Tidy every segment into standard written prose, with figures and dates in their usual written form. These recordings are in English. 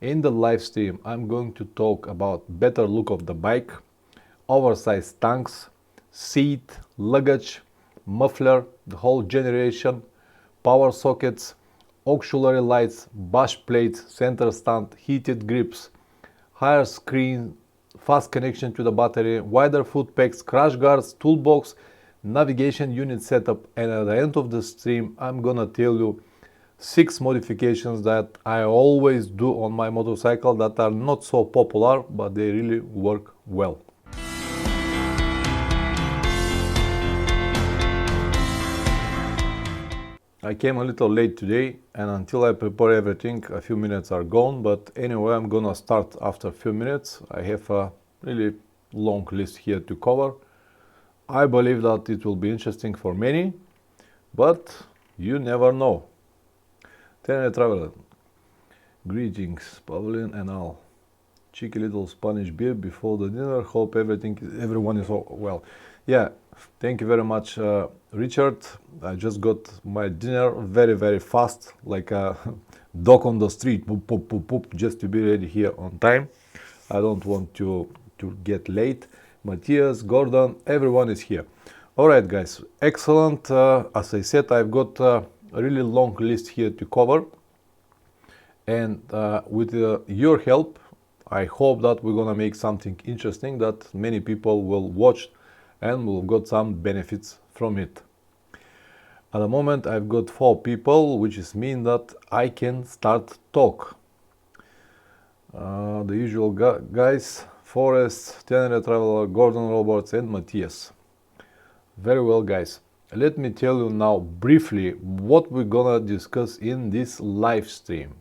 In the live stream, I'm going to talk about better look of the bike, oversized tanks, seat, luggage, muffler, the whole generation, power sockets, auxiliary lights, bush plates, center stand, heated grips, higher screen, fast connection to the battery, wider footpegs, crash guards, toolbox, navigation unit setup, and at the end of the stream I'm gonna tell you 6 modifications that I always do on my motorcycle that are not so popular, but they really work well. I came a little late today, and until I prepare everything a few minutes are gone, but anyway I'm gonna start after a few minutes. I have a really long list here to cover. I believe that it will be interesting for many, but you never know. Tenere traveler, greetings, Pavlin and all. Cheeky little Spanish beer before the dinner. Hope everyone is well. Yeah, thank you very much, Richard. I just got my dinner very fast, like a dog on the street, boop, boop, boop, boop, just to be ready here on time. I don't want to get late. Matthias, Gordon, everyone is here. All right, guys, excellent. As I said, I've got a really long list here to cover, and with your help, I hope that we're gonna make something interesting that many people will watch and will get some benefits from it. At the moment I've got 4 people, which is mean that I can start talk. The usual guys, Forrest, Tenere Traveler, Gordon Roberts and Matthias. Very well, guys. Let me tell you now briefly what we're gonna discuss in this live stream.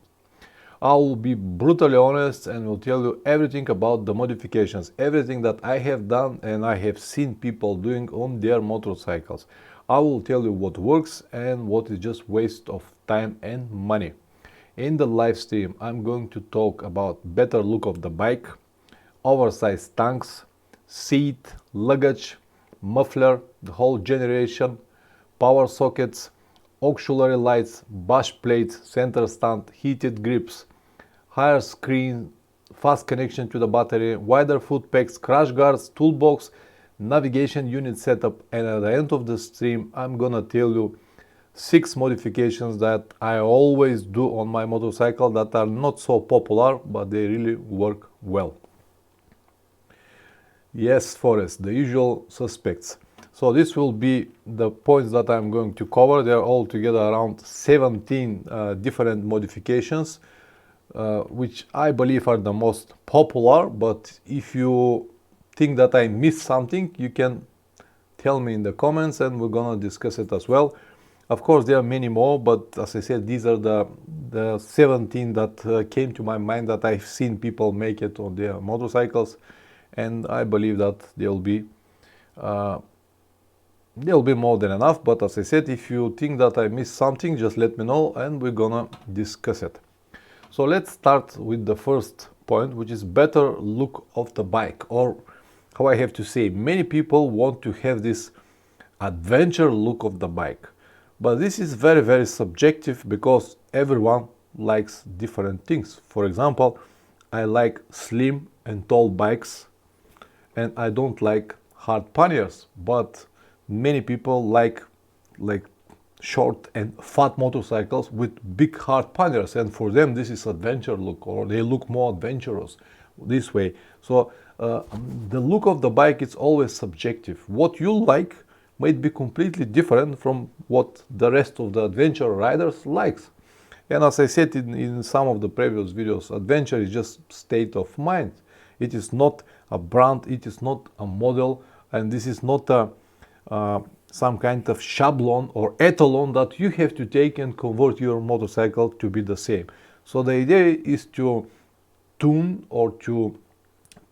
I will be brutally honest and will tell you everything about the modifications, everything that I have done and I have seen people doing on their motorcycles. I will tell you what works and what is just waste of time and money. In the live stream, I'm going to talk about better look of the bike, oversized tanks, seat, luggage, muffler, the whole generation, power sockets, auxiliary lights, bush plates, center stand, heated grips, higher screen, fast connection to the battery, wider footpegs, crash guards, toolbox, navigation unit setup, and at the end of the stream I'm gonna tell you 6 modifications that I always do on my motorcycle that are not so popular, but they really work well. Yes, Forrest, the usual suspects. So this will be the points that I'm going to cover. They are all together around 17 different modifications, which I believe are the most popular. But if you think that I missed something, you can tell me in the comments and we're gonna discuss it as well. Of course, there are many more, but as I said, these are the 17 that came to my mind that I've seen people make it on their motorcycles, and I believe that they'll be more than enough. But as I said, if you think that I missed something, just let me know and we're gonna discuss it. So let's start with the first point, which is better look of the bike, or how I have to say, many people want to have this adventure look of the bike, but this is very subjective because everyone likes different things. For example, I like slim and tall bikes and I don't like hard panniers, but many people like short and fat motorcycles with big hard panniers, and for them this is adventure look, or they look more adventurous this way. So the look of the bike is always subjective. What you like might be completely different from what the rest of the adventure riders likes. And as I said in some of the previous videos, adventure is just state of mind. It is not a brand, it is not a model, and this is not some kind of schablon or etalon that you have to take and convert your motorcycle to be the same. So the idea is to tune or to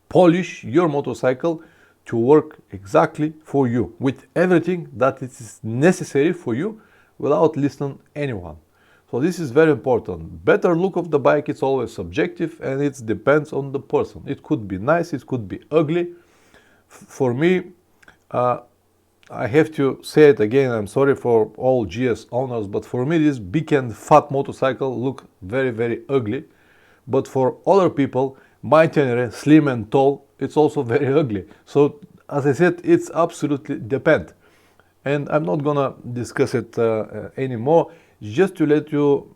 polish your motorcycle to work exactly for you, with everything that is necessary for you, without listening to anyone. So this is very important. Better look of the bike is always subjective and it depends on the person. It could be nice, it could be ugly. For me, I have to say it again, I'm sorry for all GS owners, but for me this big and fat motorcycle look very ugly. but for other people, my Tenere, slim and tall, it's also very ugly. So as I said, it's absolutely depend. And I'm not gonna discuss it anymore, just to let you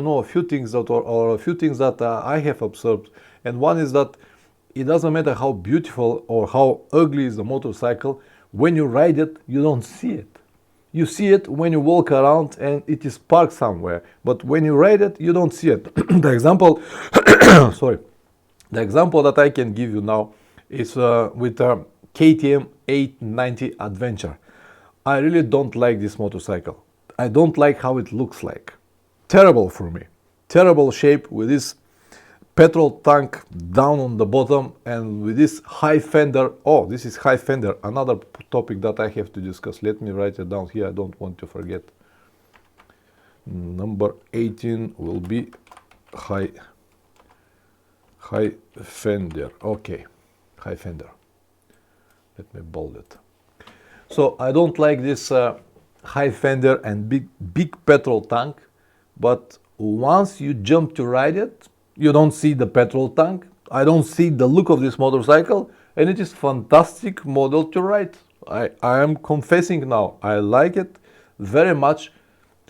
know a few things that or a few things that I have observed. And one is that it doesn't matter how beautiful or how ugly is the motorcycle, when you ride it, you don't see it. You see it when you walk around and it is parked somewhere, but when you ride it, you don't see it. The example, sorry, the example that I can give you now is with KTM 890 Adventure. I really don't like this motorcycle. I don't like how it looks like. Terrible for me. Terrible shape with this petrol tank down on the bottom and with this high fender. Oh, this is high fender, another topic that I have to discuss. Let me write it down here, I don't want to forget. Number 18 will be high fender. Okay, high fender. Let me bold it. So I don't like this high fender and big petrol tank, but once you jump to ride it, you don't see the petrol tank. I don't see the look of this motorcycle, and it is fantastic model to ride. I am confessing now, I like it very much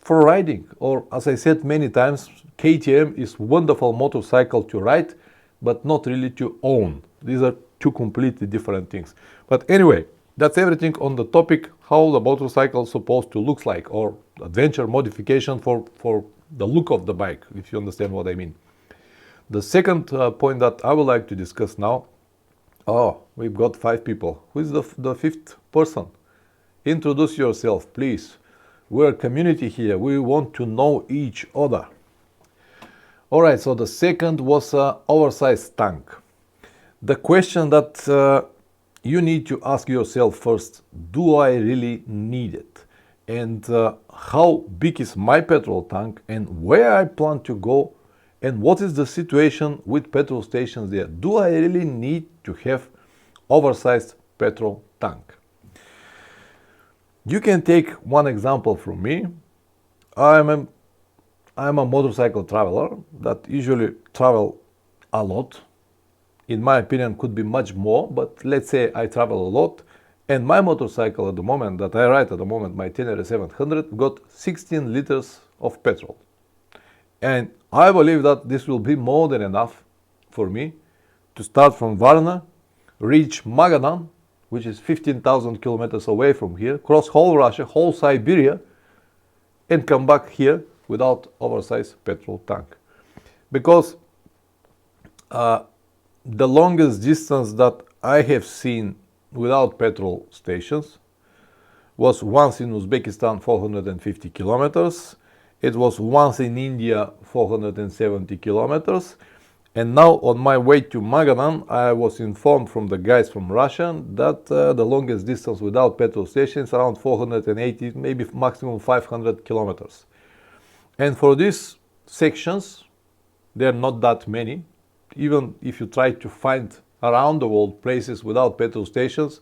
for riding. Or as I said many times, KTM is wonderful motorcycle to ride, but not really to own. These are two completely different things. But anyway, that's everything on the topic how the motorcycle is supposed to look like, or adventure modification for the look of the bike, if you understand what I mean. The second point that I would like to discuss now. Oh, we've got 5 people. Who is the 5th person? Introduce yourself, please. We're a community here. We want to know each other. All right, so the second was oversized tank. The question that you need to ask yourself first, do I really need it? And how big is my petrol tank and where I plan to go? And what is the situation with petrol stations there? Do I really need to have oversized petrol tank? You can take one example from me. I'm a motorcycle traveler that usually travel a lot. In my opinion, could be much more, but let's say I travel a lot. And my motorcycle at the moment that I ride at the moment, my Tenere 700, got 16 liters of petrol. And I believe that this will be more than enough for me to start from Varna, reach Magadan, which is 15,000 kilometers away from here, cross whole Russia, whole Siberia, and come back here without oversized petrol tank. Because the longest distance that I have seen without petrol stations was once in Uzbekistan, 450 kilometers. It was once in India, 470 kilometers. And now on my way to Magadan, I was informed from the guys from Russia that the longest distance without petrol stations is around 480, maybe maximum 500 kilometers. And for these sections, there are not that many. Even if you try to find around the world places without petrol stations,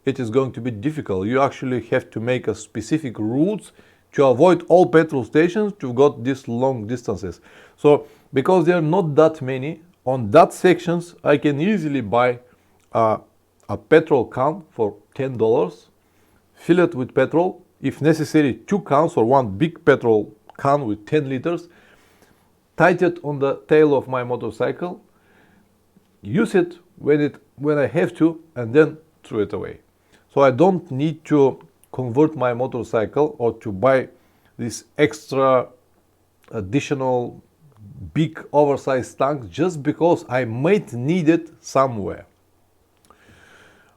it is going to be difficult. You actually have to make a specific routes to avoid all petrol stations to go these long distances. So because there are not that many on that sections, I can easily buy a petrol can for $10, fill it with petrol, if necessary 2 cans or one big petrol can with 10 liters, tighten it on the tail of my motorcycle, use it when I have to, and then throw it away. So I don't need to convert my motorcycle or to buy this extra additional big oversized tank just because I might need it somewhere.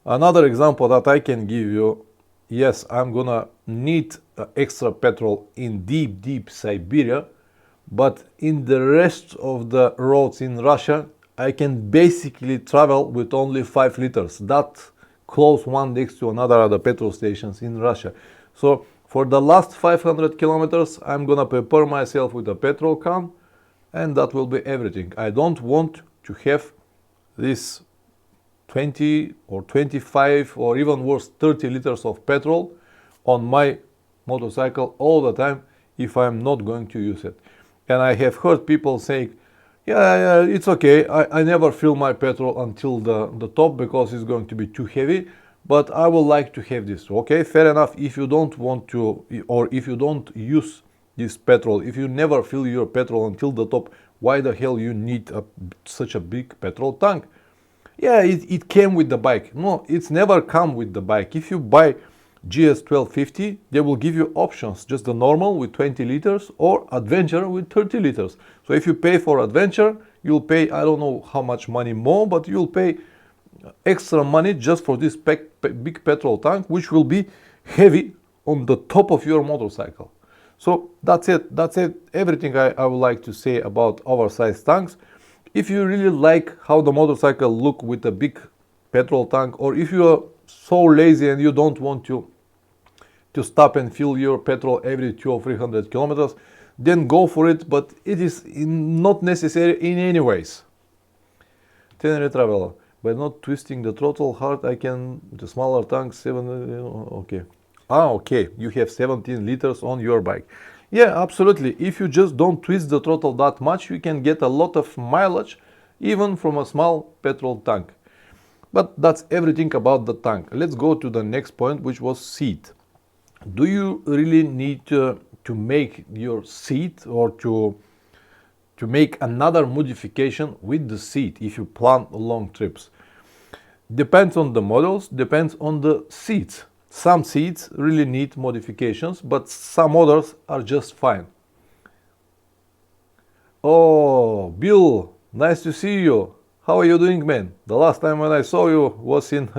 Another example that I can give you, yes, I'm gonna need extra petrol in deep Siberia, but in the rest of the roads in Russia, I can basically travel with only 5 liters. That close one next to another at the petrol stations in Russia. So for the last 500 kilometers, I'm gonna prepare myself with a petrol can, and that will be everything. I don't want to have this 20 or 25 or even worse 30 liters of petrol on my motorcycle all the time if I'm not going to use it. And I have heard people saying, Yeah, it's okay. I never fill my petrol until the top because it's going to be too heavy. But I would like to have this. Okay, fair enough. If you don't want to, or if you don't use this petrol, if you never fill your petrol until the top, why the hell you need such a big petrol tank? Yeah, it came with the bike. No, it's never come with the bike. If you buy GS 1250, they will give you options, just the normal with 20 liters or adventure with 30 liters. So if you pay for adventure, you'll pay, I don't know how much money more, but you'll pay extra money just for this big petrol tank, which will be heavy on the top of your motorcycle. So that's it, everything I would like to say about oversized tanks. If you really like how the motorcycle look with a big petrol tank, or if you are so lazy and you don't want to stop and fill your petrol every 200 or 300 kilometers, then go for it, but it is not necessary in any ways. Tenere Traveler, by not twisting the throttle hard, I can, the smaller tank, okay. Okay, you have 17 liters on your bike. Yeah, absolutely. If you just don't twist the throttle that much, you can get a lot of mileage, even from a small petrol tank. But that's everything about the tank. Let's go to the next point, which was seat. Do you really need to make your seat, or to make another modification with the seat if you plan long trips? Depends on the models, depends on the seats. Some seats really need modifications, but some others are just fine. Oh, Bill, nice to see you. How are you doing, man? The last time when I saw you was in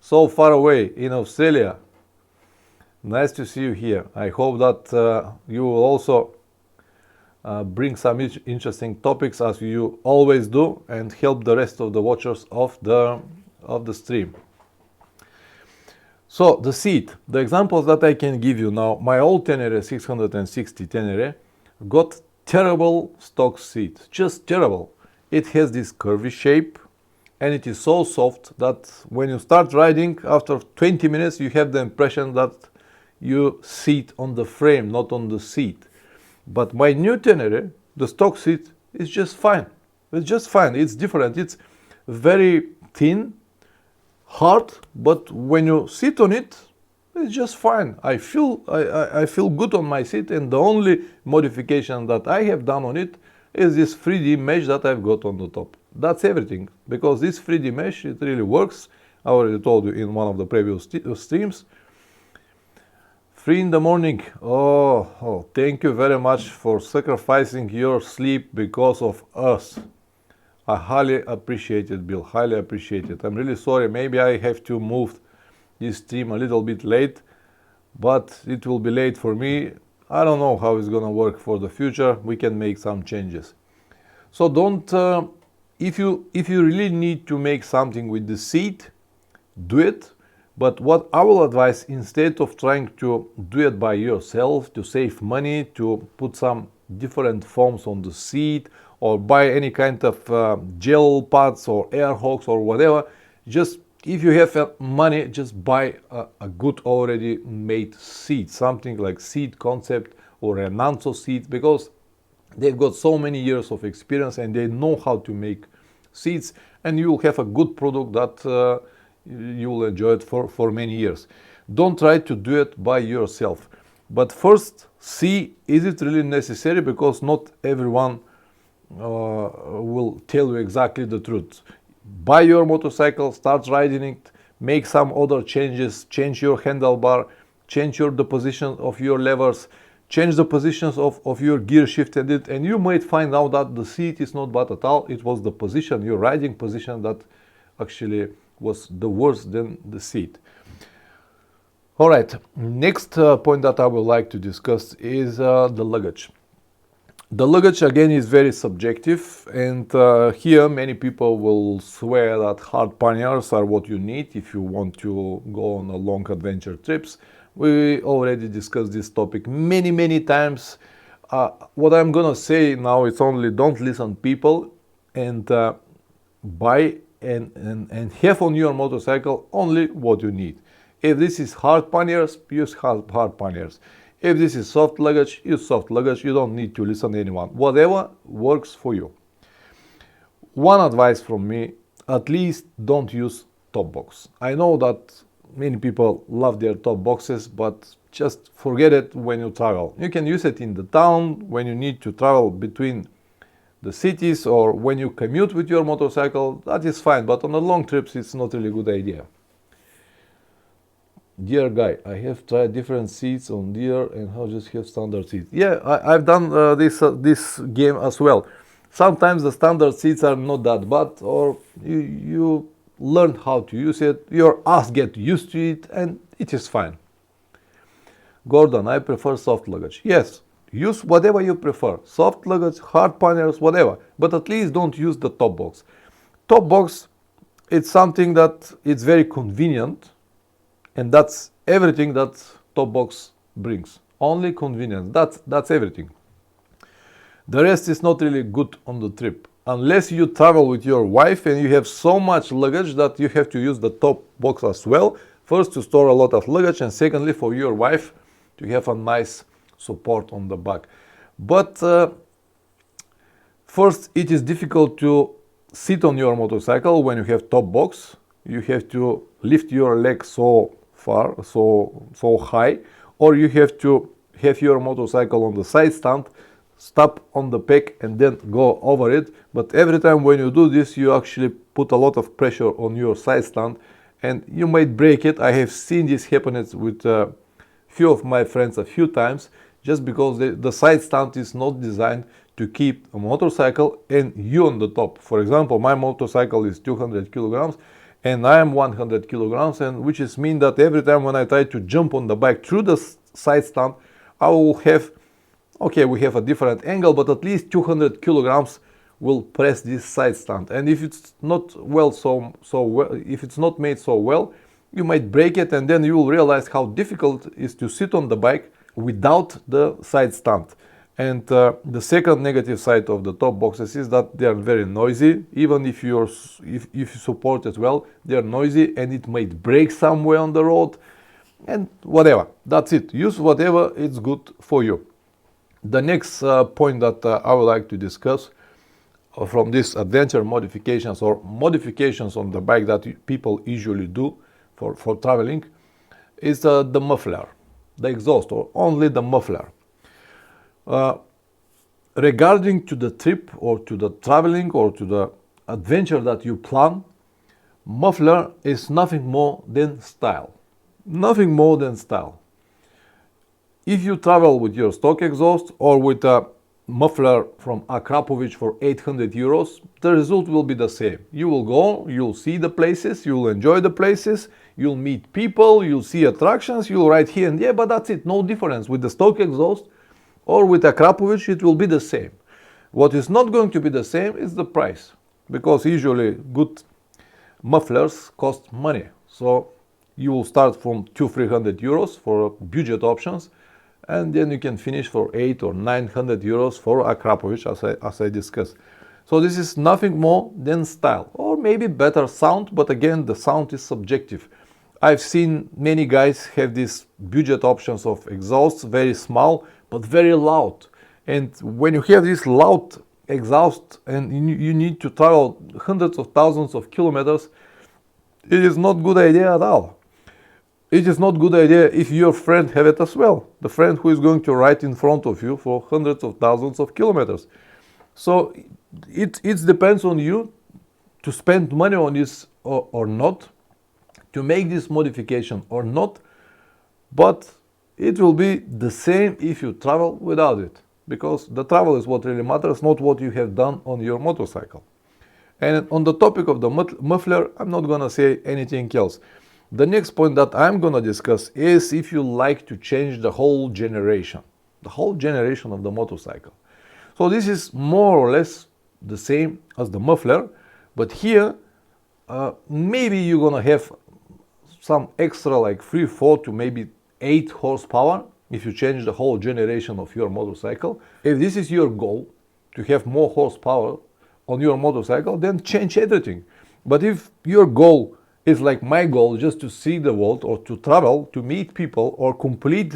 so far away in Australia. Nice to see you here. I hope that you will also bring some interesting topics, as you always do, and help the rest of the watchers of the stream. So the seat, the examples that I can give you now, my old Tenere 660 Tenere got terrible stock seat, just terrible. It has this curvy shape and it is so soft that when you start riding, after 20 minutes you have the impression that you sit on the frame, not on the seat. But my new Tenere, the stock seat is just fine. It's just fine. It's different. It's very thin, hard, but when you sit on it, it's just fine. I feel good on my seat, and the only modification that I have done on it is this 3D mesh that I've got on the top. That's everything, because this 3D mesh, it really works. I already told you in one of the previous streams. 3 in the morning. Oh, thank you very much for sacrificing your sleep because of us. I highly appreciate it, Bill, highly appreciate it. I'm really sorry, maybe I have to move this stream a little bit late, but it will be late for me. I don't know how it's gonna work for the future. We can make some changes. So don't, if you really need to make something with the seat, do it. But what I will advise, instead of trying to do it by yourself, to save money, to put some different foams on the seat, or buy any kind of gel pads or air hooks or whatever, just if you have money, just buy a good already made seat, something like Seat Concept or a Nanso seat, because they've got so many years of experience and they know how to make seats, and you will have a good product that you will enjoy it for many years. Don't try to do it by yourself, but first see, is it really necessary, because not everyone will tell you exactly the truth. Buy your motorcycle, start riding it, make some other changes, change your handlebar, change the position of your levers, change the positions of your gear shift, and you might find out that the seat is not bad at all. It was the position, your riding position, that actually was the worse than the seat. All right, next point that I would like to discuss is the luggage. The luggage again is very subjective, and here many people will swear that hard panniers are what you need if you want to go on a long adventure trips. We already discussed this topic many times. What I'm gonna say now is only don't listen people, and buy and have on your motorcycle only what you need. If this is hard panniers, use hard panniers. If this is soft luggage, use soft luggage. You don't need to listen to anyone. Whatever works for you. one advice from me, at least don't use top box. I know that many people love their top boxes, but just forget it when you travel. You can use it in the town when you need to travel between the cities, or when you commute with your motorcycle. That is fine, but on the long trips it's not really a good idea. Dear guy, I have tried different seats on Deer and how just have standard seats. Yeah, I've done this game as well. Sometimes the standard seats are not that bad, or you learn how to use it, your ass get used to it, and it is fine. Gordon, I prefer soft luggage. Yes, use whatever you prefer. Soft luggage, hard panniers, whatever. But at least don't use the top box. Top box, it's something that it's very convenient, and that's everything that top box brings. Only convenience. That's everything. The rest is not really good on the trip. Unless you travel with your wife and you have so much luggage that you have to use the top box as well. First, to store a lot of luggage, and secondly, for your wife to have a nice support on the back. But first, it is difficult to sit on your motorcycle when you have top box. You have to lift your leg so far, so high, or you have to have your motorcycle on the side stand, stop on the peg and then go over it. But every time when you do this, you actually put a lot of pressure on your side stand and you might break it. I have seen this happen with a few of my friends a few times, just because the side stand is not designed to keep a motorcycle and you on the top. For example, my motorcycle is 200 kilograms and I am 100 kilograms, and which is mean that every time when I try to jump on the bike through the side stand, I will have, okay, we have a different angle, but at least 200 kilograms will press this side stand. And if it's not if it's not made so well, you might break it, and then you will realize how difficult it is to sit on the bike without the side stand. And the second negative side of the top boxes is that they are very noisy. Even if you support it well, they are noisy and it might break somewhere on the road, and whatever. That's it. Use whatever is good for you. The next point that I would like to discuss from these adventure modifications or modifications on the bike that people usually do for traveling is the muffler, the exhaust, or only the muffler. Regarding to the trip or to the traveling or to the adventure that you plan, muffler is nothing more than style. Nothing more than style. If you travel with your stock exhaust or with a muffler from Akrapovic for 800 euros, the result will be the same. You will go, you'll see the places, you'll enjoy the places, you'll meet people, you'll see attractions, you'll ride here and there, but that's it. No difference. With the stock exhaust or with Akrapovic, it will be the same. What is not going to be the same is the price, because usually good mufflers cost money. So you will start from 200-300 euros for budget options, and then you can finish for 800 or 900 euros for Akrapovic, as I discussed. So this is nothing more than style, or maybe better sound, but again, the sound is subjective. I've seen many guys have these budget options of exhausts, very small, but very loud. And when you have this loud exhaust and you need to travel hundreds of thousands of kilometers, it is not good idea at all. It is not good idea if your friend have it as well. The friend who is going to ride in front of you for hundreds of thousands of kilometers. So it depends on you to spend money on this or not, to make this modification or not, but it will be the same if you travel without it, because the travel is what really matters, not what you have done on your motorcycle. And on the topic of the muffler, I'm not gonna say anything else. The next point that I'm gonna discuss is if you like to change the whole generation of the motorcycle. So this is more or less the same as the muffler, but here maybe you're gonna have some extra, like 3, 4 to maybe 8 horsepower if you change the whole generation of your motorcycle. If this is your goal, to have more horsepower on your motorcycle, then change everything. But if your goal is like my goal, just to see the world or to travel, to meet people or complete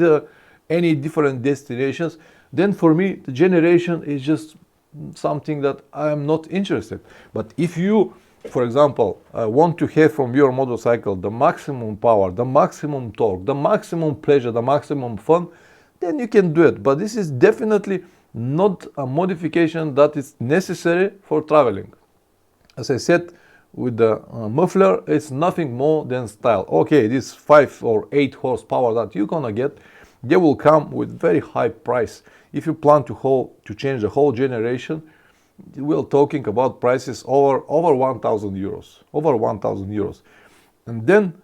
any different destinations, then for me the generation is just something that I am not interested. But if you, for example, want to have from your motorcycle the maximum power, the maximum torque, the maximum pleasure, the maximum fun, then you can do it. But this is definitely not a modification that is necessary for traveling. As I said, with the muffler, it's nothing more than style. Okay, this 5 or 8 horsepower that you're gonna get, they will come with very high price. If you plan to change the whole generation, we're talking about prices over 1,000 euros, over 1,000 euros. And then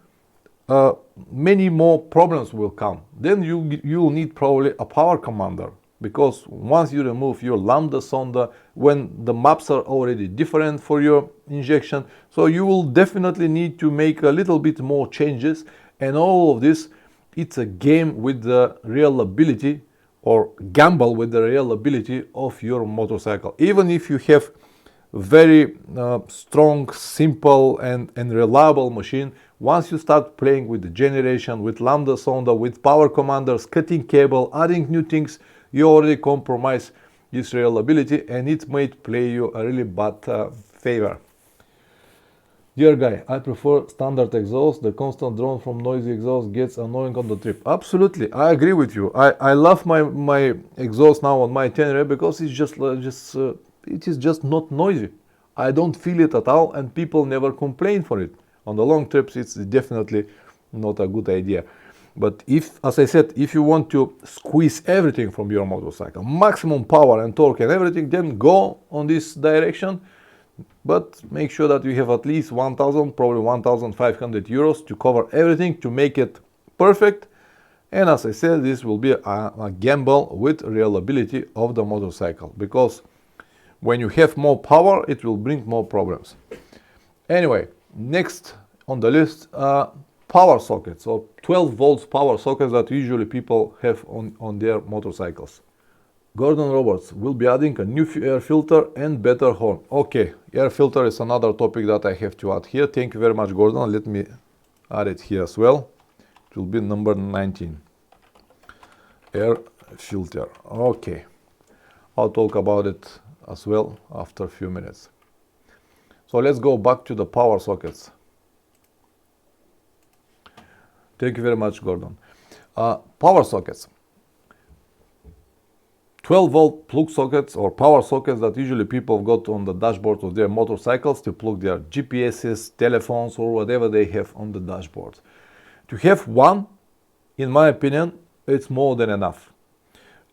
many more problems will come. Then you'll need probably a power commander, because once you remove your lambda sonda, when the maps are already different for your injection, so you will definitely need to make a little bit more changes. And all of this, it's a game with the reliability, or gamble with the reliability of your motorcycle. Even if you have very strong, simple and reliable machine, once you start playing with the generation, with lambda sonda, with power commanders, cutting cable, adding new things, you already compromise this reliability, and it might play you a really bad favor. Dear guy, I prefer standard exhaust. The constant drone from noisy exhaust gets annoying on the trip. Absolutely, I agree with you. I love my exhaust now on my Tenere, because it's it is just not noisy. I don't feel it at all, and people never complain for it. On the long trips, it's definitely not a good idea. But if, as I said, if you want to squeeze everything from your motorcycle, maximum power and torque and everything, then go on this direction. But make sure that you have at least 1,000, probably 1,500 euros to cover everything, to make it perfect. And as I said, this will be a gamble with reliability of the motorcycle, because when you have more power, it will bring more problems. Anyway, next on the list, power sockets, or 12 volts power sockets that usually people have on their motorcycles. Gordon Roberts will be adding a new air filter and better horn. Okay, air filter is another topic that I have to add here. Thank you very much, Gordon. Let me add it here as well. It will be number 19. Air filter. Okay, I'll talk about it as well after a few minutes. So let's go back to the power sockets. Thank you very much, Gordon. Power sockets. 12 volt plug sockets, or power sockets, that usually people got on the dashboard of their motorcycles to plug their GPSs, telephones, or whatever they have on the dashboard. To have one, in my opinion, it's more than enough.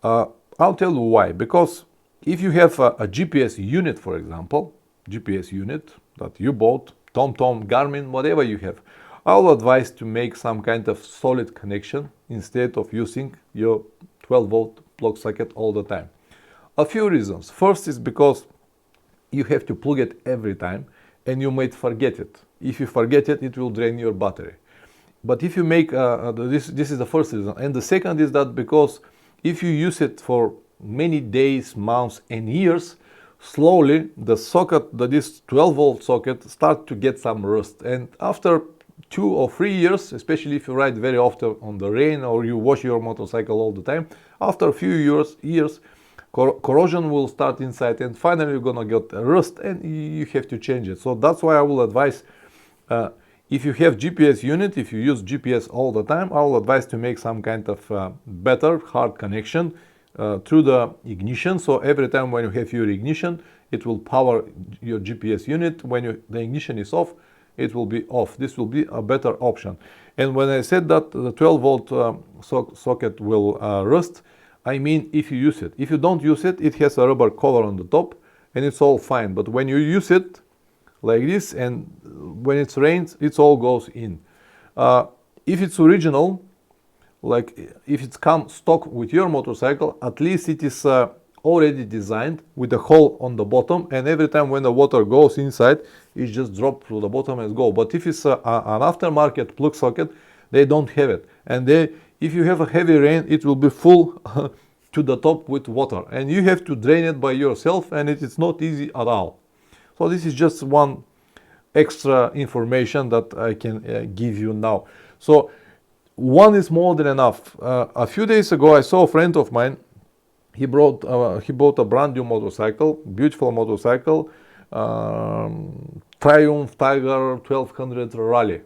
I'll tell you why. Because if you have a GPS unit, for example, GPS unit that you bought, TomTom, Garmin, whatever you have, I'll advise to make some kind of solid connection instead of using your 12 volt plug socket all the time. A few reasons. First is because you have to plug it every time, and you might forget it. If you forget it, it will drain your battery. But if you make this is the first reason. And the second is that because if you use it for many days, months and years, slowly the socket, this 12 volt socket, start to get some rust. And after 2 or 3 years, especially if you ride very often on the rain, or you wash your motorcycle all the time, after a few years, corrosion will start inside, and finally you're gonna get a rust, and you have to change it. So that's why I will advise, if you have GPS unit, if you use GPS all the time, I will advise to make some kind of better hard connection through the ignition. So every time when you have your ignition, it will power your GPS unit. When the ignition is off, it will be off. This will be a better option. And when I said that the 12 volt socket will rust, I mean if you use it. If you don't use it, it has a rubber cover on the top, and it's all fine. But when you use it like this, and when it rains, it all goes in. If it's original, like if it's come stock with your motorcycle, at least it is already designed with a hole on the bottom, and every time when the water goes inside, it just drops through the bottom and go. But if it's an aftermarket plug socket, they don't have it. And if you have a heavy rain, it will be full to the top with water, and you have to drain it by yourself, and it is not easy at all. So this is just one extra information that I can give you now. So one is more than enough. A few days ago, I saw a friend of mine he bought a brand new motorcycle, beautiful motorcycle, Triumph Tiger 1200 Rally,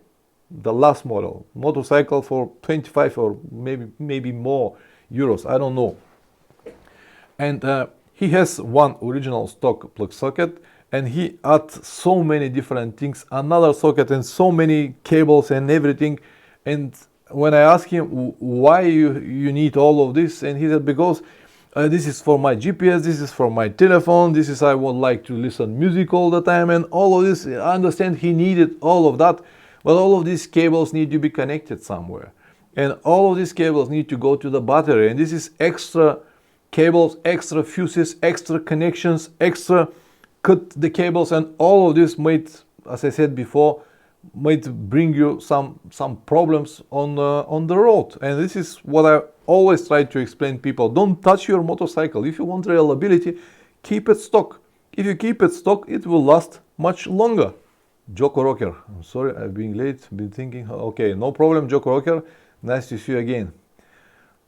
the last model motorcycle for 25 or maybe more euros, I don't know. And he has one original stock plug socket, and he adds so many different things, another socket and so many cables and everything. And when I asked him why you need all of this, and he said because this is for my GPS, this is for my telephone, this is I would like to listen music all the time, and all of this. I understand he needed all of that, but all of these cables need to be connected somewhere, and all of these cables need to go to the battery, and this is extra cables, extra fuses, extra connections, extra cut the cables, and all of this might, as I said before, might bring you some problems on the road. And this is what I always try to explain people: don't touch your motorcycle. If you want reliability, keep it stock. If you keep it stock, it will last much longer. Joko Rocker, I'm sorry, I've been late, been thinking. Okay, no problem, Joko Rocker, nice to see you again.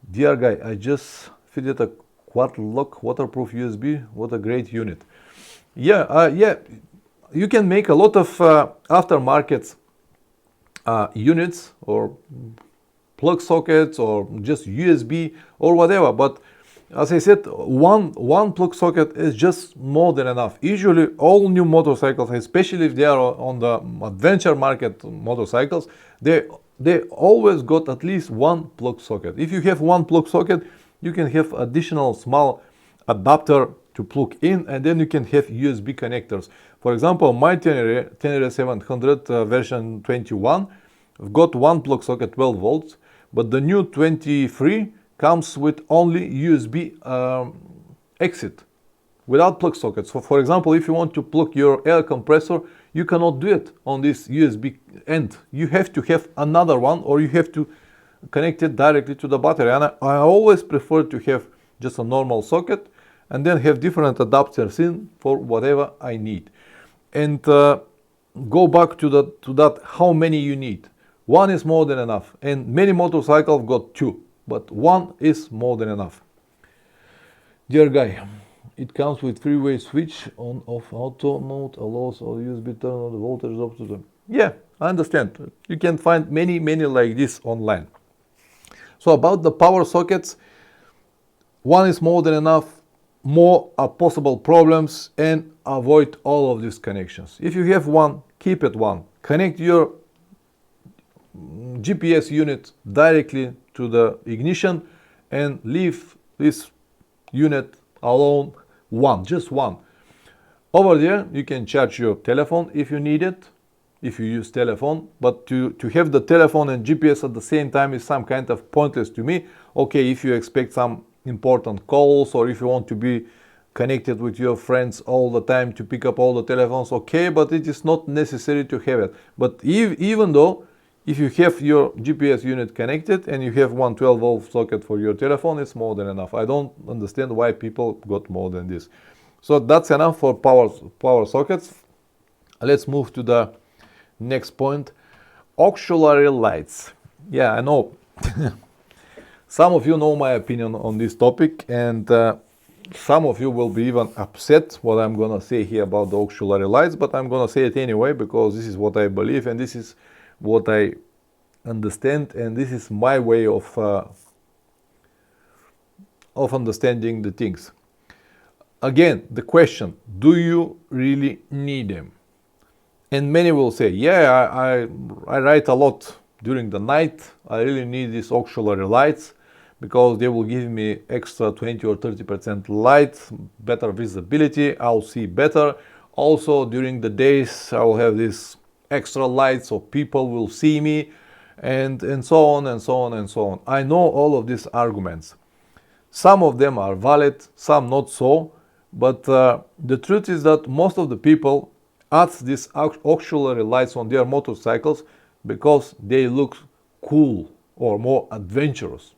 Dear guy, I just fitted a quad lock waterproof USB. What a great unit. Yeah, you can make a lot of aftermarket units or plug sockets or just USB or whatever, but as I said, one plug socket is just more than enough. Usually all new motorcycles, especially if they are on the adventure market motorcycles, they always got at least one plug socket. If you have one plug socket, you can have additional small adapter to plug in, and then you can have USB connectors. For example, my Tenere 700 version 21 got one plug socket, 12 volts, but the new 23 comes with only USB exit without plug sockets. So for example, if you want to plug your air compressor, you cannot do it on this USB end. You have to have another one, or you have to connect it directly to the battery. And I always prefer to have just a normal socket and then have different adapters in for whatever I need. And go back to that how many you need. One is more than enough, and many motorcycles got two, but one is more than enough. Dear guy, it comes with three-way switch on off auto mode, allows all USB turn on the voltage up to the... Yeah, I understand. You can find many like this online. So about the power sockets, one is more than enough. More are possible problems, and avoid all of these connections. If you have one, keep it one. Connect your GPS unit directly to the ignition and leave this unit alone, just one. Over there you can charge your telephone if you need it, if you use telephone, but to have the telephone and GPS at the same time is some kind of pointless to me. Okay, if you expect some important calls, or if you want to be connected with your friends all the time to pick up all the telephones, okay, but it is not necessary to have it. But even though if you have your GPS unit connected and you have one 12-volt socket for your telephone, it's more than enough. I don't understand why people got more than this. So that's enough for power sockets. Let's move to the next point. Auxiliary lights. Yeah, I know. Some of you know my opinion on this topic, and some of you will be even upset what I'm gonna say here about the auxiliary lights, but I'm gonna say it anyway because this is what I believe and this is what I understand, and this is my way of understanding the things. Again, the question: do you really need them? And many will say, yeah, I write a lot during the night. I really need these auxiliary lights because they will give me extra 20 or 30% light, better visibility, I'll see better. Also during the days I will have this extra light so people will see me, and so on and so on and so on. I know all of these arguments. Some of them are valid, some not so, but the truth is that most of the people add these auxiliary lights on their motorcycles because they look cool or more adventurous,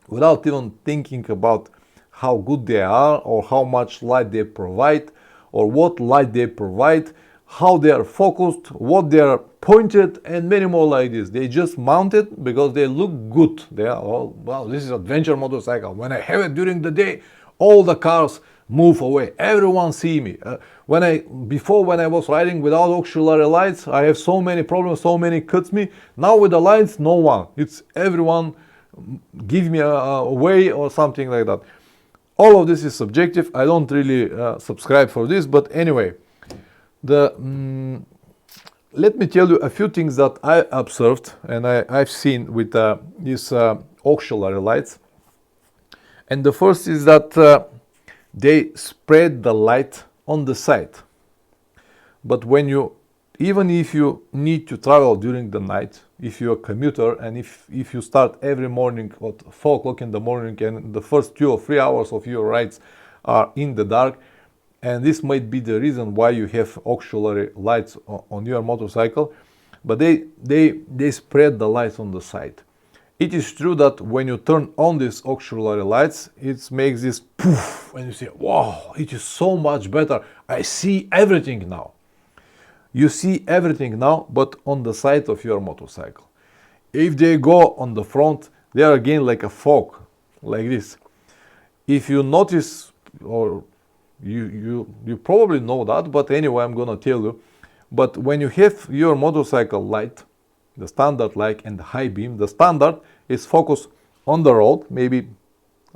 without even thinking about how good they are or how much light they provide or what light they provide, how they are focused, what they are pointed, and many more like this. They just mount it because they look good. They are, oh, wow, this is adventure motorcycle. When I have it during the day, all the cars move away, everyone see me. Before when I was riding without auxiliary lights, I have so many problems, so many cuts me. Now with the lights, no one. It's everyone give me a way or something like that. All of this is subjective. I don't really subscribe for this, but anyway, let me tell you a few things that I observed and I've seen with these auxiliary lights. And the first is that they spread the light on the side. But even if you need to travel during the night, if you're a commuter and if you start every morning at 4 o'clock in the morning and the first 2 or 3 hours of your rides are in the dark, and this might be the reason why you have auxiliary lights on your motorcycle, but they spread the lights on the side. It is true that when you turn on these auxiliary lights, it makes this poof, and you say, wow, it is so much better. I see everything now. You see everything now, but on the side of your motorcycle. If they go on the front, they are again like a fog, like this. If you notice, or you probably know that, but anyway, I'm gonna tell you. But when you have your motorcycle light, the standard light and the high beam, the standard is focused on the road, maybe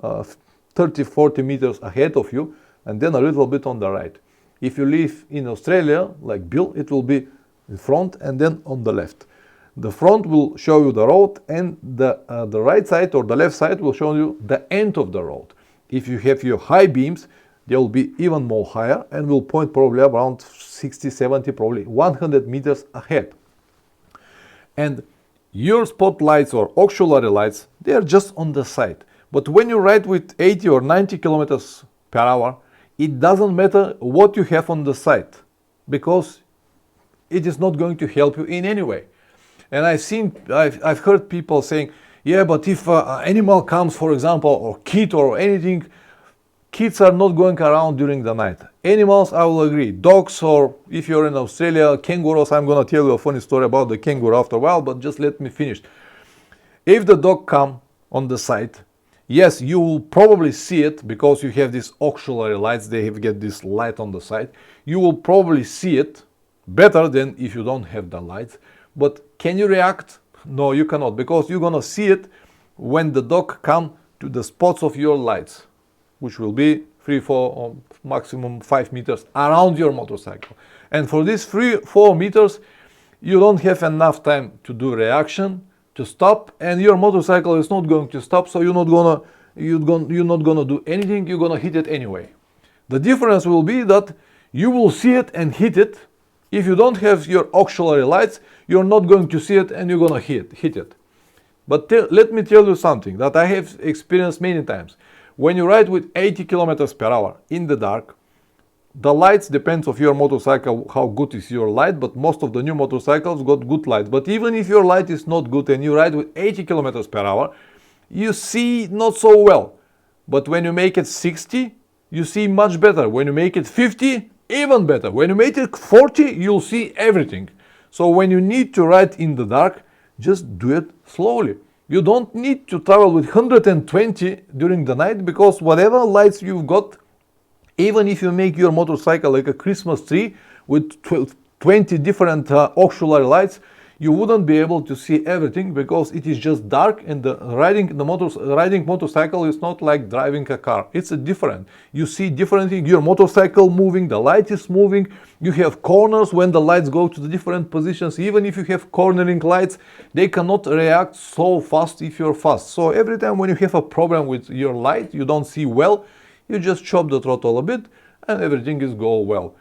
30-40 meters ahead of you, and then a little bit on the right. If you live in Australia, like Bill, it will be in front and then on the left. The front will show you the road, and the right side or the left side will show you the end of the road. If you have your high beams, they will be even more higher and will point probably around 60, 70, probably 100 meters ahead. And your spotlights or auxiliary lights, they are just on the side. But when you ride with 80 or 90 kilometers per hour, it doesn't matter what you have on the side, because it is not going to help you in any way. And I've heard people saying, yeah, but if an animal comes, for example, or kid or anything, kids are not going around during the night. Animals, I will agree. Dogs, or if you're in Australia, kangaroos. I'm going to tell you a funny story about the kangaroo after a while, but just let me finish. If the dog comes on the side, yes, you will probably see it because you have these auxiliary lights. They have get this light on the side. You will probably see it better than if you don't have the lights. But can you react? No, you cannot, because you're going to see it when the dog comes to the spots of your lights, which will be 3, 4, or maximum 5 meters around your motorcycle. And for these 3-4 meters, you don't have enough time to do reaction, to stop, and your motorcycle is not going to stop, so you're not gonna do anything. You're gonna hit it anyway. The difference will be that you will see it and hit it. If you don't have your auxiliary lights, you're not going to see it and you're gonna hit it. But let me tell you something that I have experienced many times. When you ride with 80 kilometers per hour in the dark, the lights depends of your motorcycle, how good is your light, but most of the new motorcycles got good light. But even if your light is not good and you ride with 80 kilometers per hour, you see not so well. But when you make it 60, you see much better. When you make it 50, even better. When you make it 40, you'll see everything. So when you need to ride in the dark, just do it slowly. You don't need to travel with 120 during the night, because whatever lights you've got, even if you make your motorcycle like a Christmas tree with 20 different auxiliary lights, you wouldn't be able to see everything, because it is just dark, and riding motorcycle is not like driving a car. It's different. You see different things. Your motorcycle moving, the light is moving. You have corners when the lights go to the different positions. Even if you have cornering lights, they cannot react so fast if you're fast. So every time when you have a problem with your light, you don't see well, you just chop the throttle a bit and everything is go well.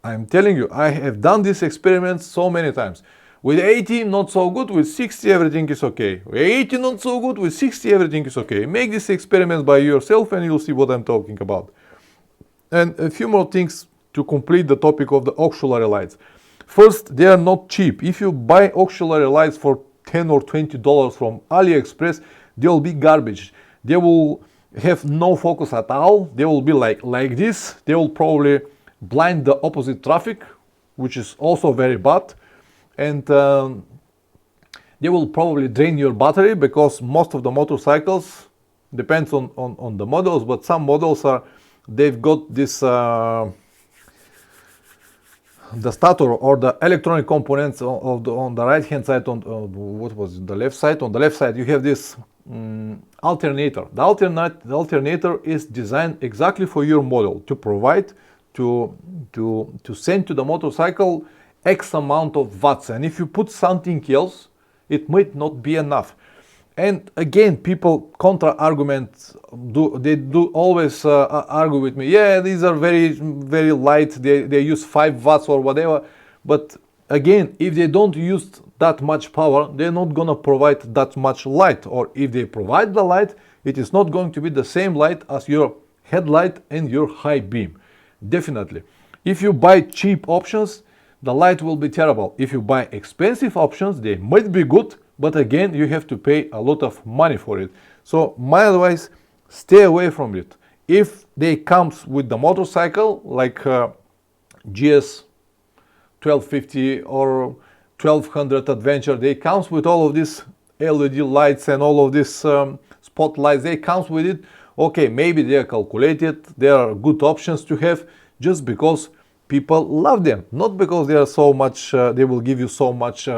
I'm telling you, I have done this experiment so many times. With 80, not so good. With 60, everything is okay. With 80, not so good. With 60, everything is okay. Make this experiment by yourself and you'll see what I'm talking about. And a few more things to complete the topic of the auxiliary lights. First, they are not cheap. If you buy auxiliary lights for $10 or $20 from AliExpress, they will be garbage. They will have no focus at all. They will be like this. They will probably blind the opposite traffic, which is also very bad. And they will probably drain your battery, because most of the motorcycles depends on the models, but some models they've got this the stator or the electronic components on the right hand side, on what was it, the left side. On the left side you have this alternator. The alternator is designed exactly for your model to provide to send to the motorcycle X amount of watts, and if you put something else it might not be enough. And again, people contra argument, they do always argue with me, yeah, these are very light, they use 5 watts or whatever, but again, if they don't use that much power, they're not gonna provide that much light, or if they provide the light, it is not going to be the same light as your headlight and your high beam. Definitely. If you buy cheap options, the light will be terrible. If you buy expensive options, they might be good, but again, you have to pay a lot of money for it. So my advice, stay away from it. If they comes with the motorcycle, like GS 1250 or 1200 Adventure, they comes with all of these LED lights and all of these spotlights, they comes with it. Okay, maybe they are calculated, they are good options to have just because people love them, not because they are so much, they will give you so much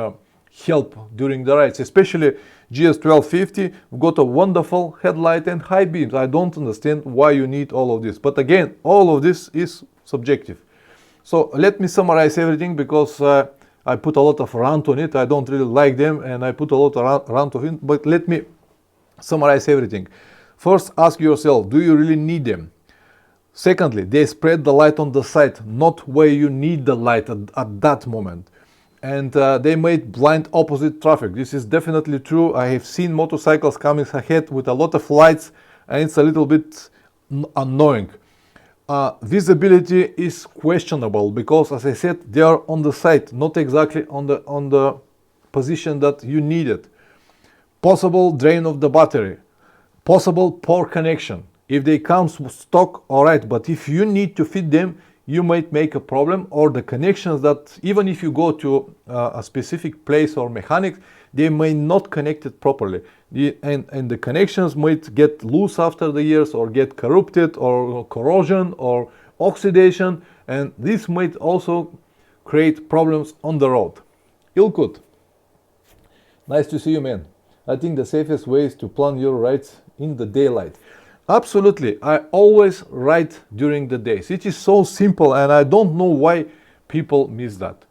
help during the rides. Especially GS 1250 got a wonderful headlight and high beams. I don't understand why you need all of this, but again, all of this is subjective. So let me summarize everything, because I put a lot of rant on it. I don't really like them and I put a lot of rant on it, but let me summarize everything. First, ask yourself, do you really need them? Secondly, they spread the light on the side, not where you need the light at that moment. And they made blind opposite traffic. This is definitely true. I have seen motorcycles coming ahead with a lot of lights, and it's a little bit annoying. Visibility is questionable because, as I said, they are on the side, not exactly on the position that you need it. Possible drain of the battery, possible poor connection. If they come stock, all right, but if you need to fit them, you might make a problem, or the connections that even if you go to a specific place or mechanic, they may not connect it properly. And the connections might get loose after the years, or get corrupted, or corrosion, or oxidation, and this might also create problems on the road. Ilkut, nice to see you, man. I think the safest way is to plan your rides in the daylight. Absolutely, I always ride during the days. It is so simple, and I don't know why people miss that.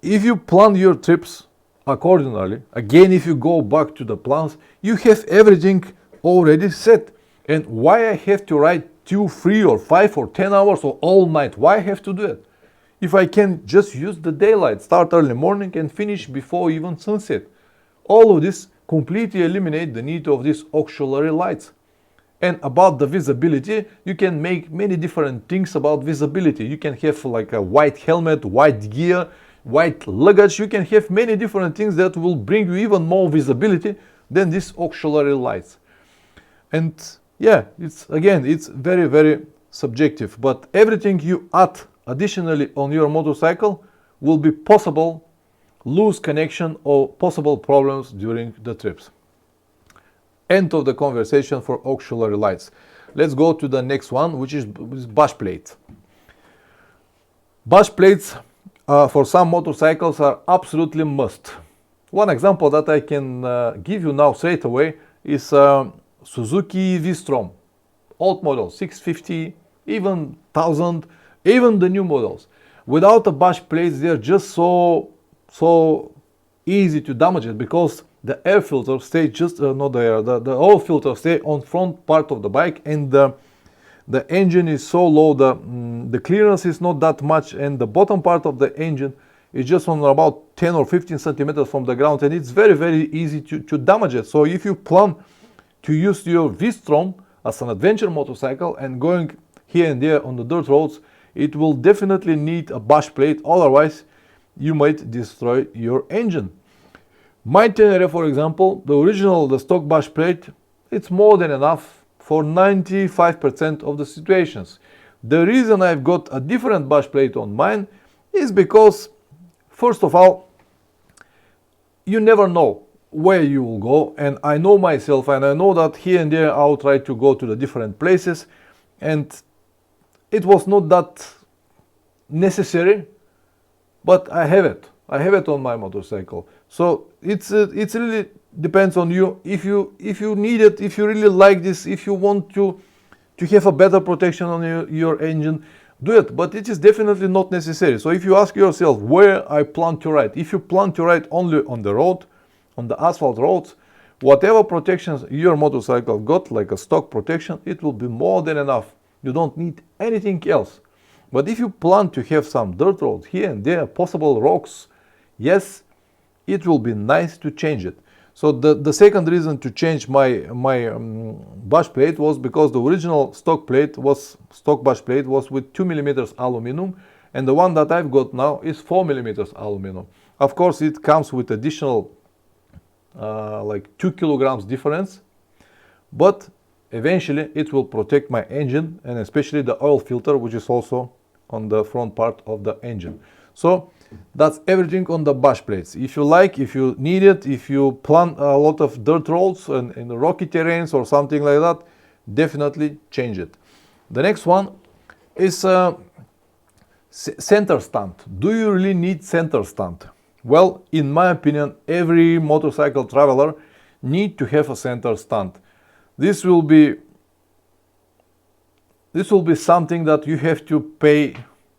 If you plan your trips accordingly, again, if you go back to the plans, you have everything already set. And why I have to ride 2, 3 or 5 or 10 hours or all night? Why I have to do it? If I can just use the daylight, start early morning and finish before even sunset. All of this completely eliminate the need of these auxiliary lights. And about the visibility, you can make many different things about visibility. You can have like a white helmet, white gear, white luggage. You can have many different things that will bring you even more visibility than these auxiliary lights. And yeah, it's very, very subjective, but everything you add additionally on your motorcycle will be possible loose connection or possible problems during the trips. End of the conversation for auxiliary lights. Let's go to the next one, which is bush plate. Bush plates for some motorcycles are absolutely must. One example that I can give you now straight away is Suzuki V-Strom, old model 650, even 1000, even the new models. Without the bush plates, they're just so easy to damage it, because the air filter stays just not the air, the oil filter stay on front part of the bike, and the engine is so low, the clearance is not that much, and the bottom part of the engine is just on about 10 or 15 centimeters from the ground, and it's very, very easy to damage it. So if you plan to use your V-Strom as an adventure motorcycle and going here and there on the dirt roads, it will definitely need a bush plate, otherwise you might destroy your engine. My Tenere, for example, the stock bush plate, it's more than enough for 95% of the situations. The reason I've got a different bush plate on mine is because, first of all, you never know. where you will go, and I know myself, and I know that here and there I'll try to go to the different places, and it was not that necessary, but I have it on my motorcycle. So it's really depends on you. If you need it, if you really like this, if you want to have a better protection on your engine, do it, but it is definitely not necessary. So if you ask yourself where I plan to ride, if you plan to ride only on the road, on the asphalt roads, whatever protections your motorcycle got, like a stock protection, it will be more than enough. You don't need anything else. But if you plan to have some dirt roads here and there, possible rocks, yes, it will be nice to change it. So the second reason to change my bush plate was because the original stock bush plate was with 2 millimeters aluminum, and the one that I've got now is 4 millimeters aluminum. Of course, it comes with additional like 2 kilograms difference, but eventually it will protect my engine, and especially the oil filter, which is also on the front part of the engine. So that's everything on the bush plates. If you like, if you need it, if you plan a lot of dirt roads and in rocky terrains or something like that, definitely change it. The next one is center stand. Do you really need center stand? Well, in my opinion, every motorcycle traveler need to have a center stand. This will be something that you have to pay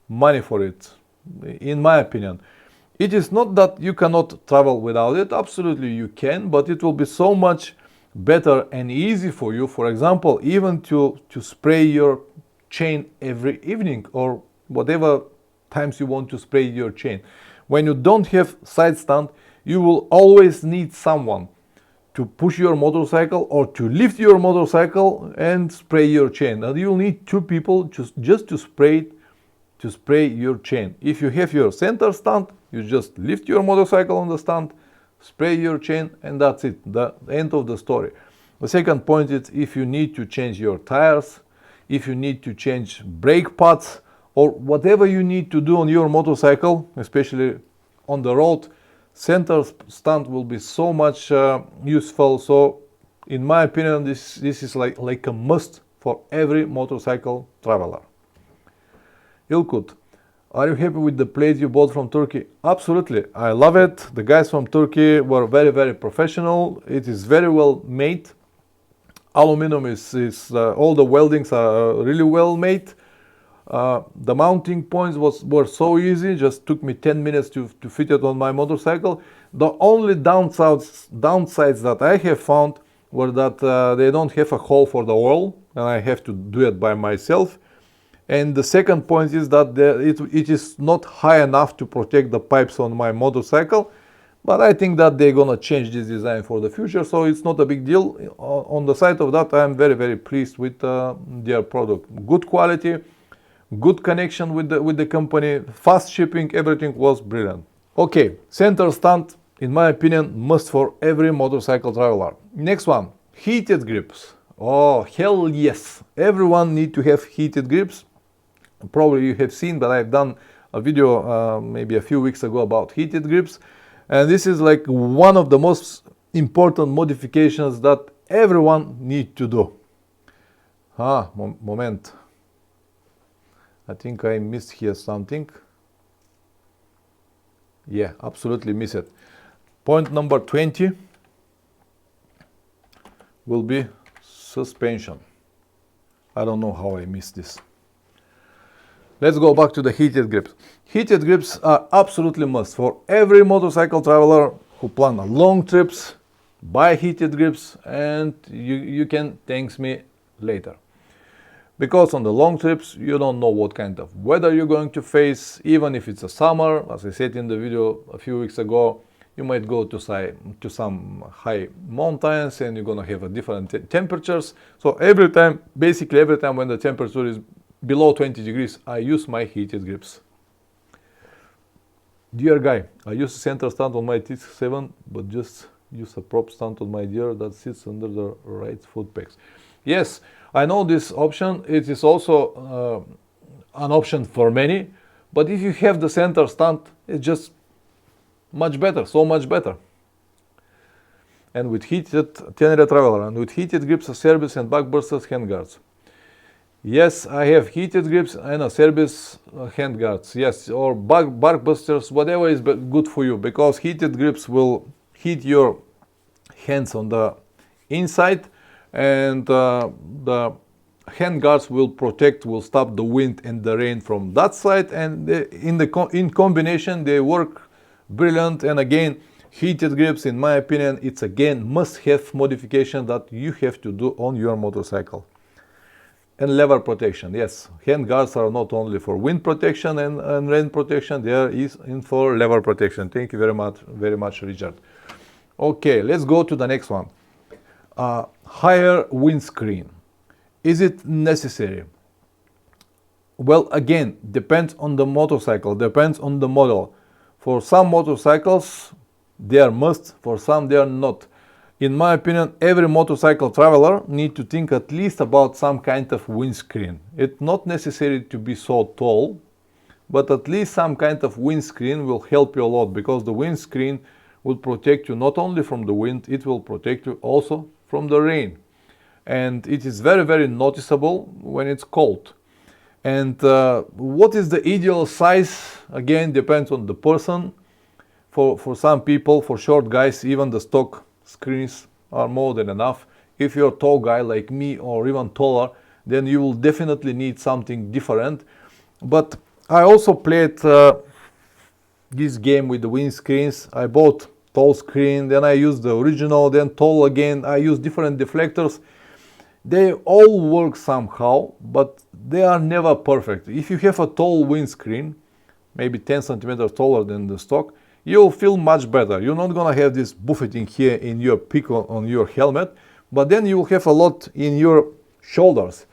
money for it. In my opinion, it is not that you cannot travel without it. Absolutely you can, but it will be so much better and easy for you, for example, even to spray your chain every evening or whatever times you want to spray your chain. When you don't have side stand, you will always need someone to push your motorcycle or to lift your motorcycle and spray your chain, and you'll need two people just to spray your chain. If you have your center stand, you just lift your motorcycle on the stand, spray your chain, and that's it, the end of the story. The second point is if you need to change your tires, if you need to change brake pads, or whatever you need to do on your motorcycle, especially on the road, center stand will be so much useful. So in my opinion, this is like a must for every motorcycle traveler. Ilkut, are you happy with the plate you bought from Turkey? Absolutely, I love it. The guys from Turkey were very, very professional. It is very well made. Aluminum is all the weldings are really well made. The mounting points were so easy, just took me 10 minutes to fit it on my motorcycle. The only downsides that I have found were that they don't have a hole for the oil, and I have to do it by myself. And the second point is that it is not high enough to protect the pipes on my motorcycle, but I think that they're gonna change this design for the future, so it's not a big deal. On the side of that, I'm very, very pleased with their product. Good quality, good connection with the company, fast shipping, everything was brilliant. Okay, center stand, in my opinion, must for every motorcycle traveler. Next one, heated grips. Oh, hell yes, everyone need to have heated grips. Probably you have seen, but I've done a video maybe a few weeks ago about heated grips, and this is like one of the most important modifications that everyone need to do. Moment. I think I missed here something. Yeah, absolutely miss it. Point number 20 will be suspension. I don't know how I missed this. Let's go back to the heated grips. Heated grips are absolutely must for every motorcycle traveler who plan long trips. Buy heated grips and you can thank me later. Because on the long trips, you don't know what kind of weather you're going to face. Even if it's a summer, as I said in the video a few weeks ago, you might go to some high mountains and you're gonna have different temperatures. So basically every time when the temperature is below 20 degrees, I use my heated grips. Dear guy, I use a center stand on my T7, but just use a prop stand on my Deer that sits under the right Footpegs. Yes, I know this option. It is also an option for many, but if you have the center stand, it's just much better, so much better. and with heated Tenere Traveler, and with heated grips, a service and backbursters handguards. Yes, I have heated grips and a service handguards. Yes, or backbusters, whatever is good for you, because heated grips will heat your hands on the inside, and the handguards will stop the wind and the rain from that side, and in combination they work brilliant. And again, heated grips, in my opinion, it's again must-have modification that you have to do on your motorcycle. And lever protection, yes, handguards are not only for wind protection and rain protection, they are in for lever protection. Thank you very much, Richard. Okay, let's go to the next one. Higher windscreen. Is it necessary? Well, again, depends on the motorcycle, depends on the model. For some motorcycles, they are must, for some they are not. In my opinion, every motorcycle traveler needs to think at least about some kind of windscreen. It's not necessary to be so tall, but at least some kind of windscreen will help you a lot, because the windscreen will protect you not only from the wind, it will protect you also from the rain. And it is very noticeable when it's cold. And what is the ideal size? Again, depends on the person. For some people, for short guys, even the stock screens are more than enough. If you're a tall guy like me or even taller, then you will definitely need something different. But I also played this game with the windscreens. I bought tall screen, then I used the original, then tall again. I use different deflectors. They all work somehow, but they are never perfect. If you have a tall windscreen, maybe 10 centimeters taller than the stock, you'll feel much better. You're not gonna have this buffeting here in your peak on your helmet, but then you will have a lot in your shoulders.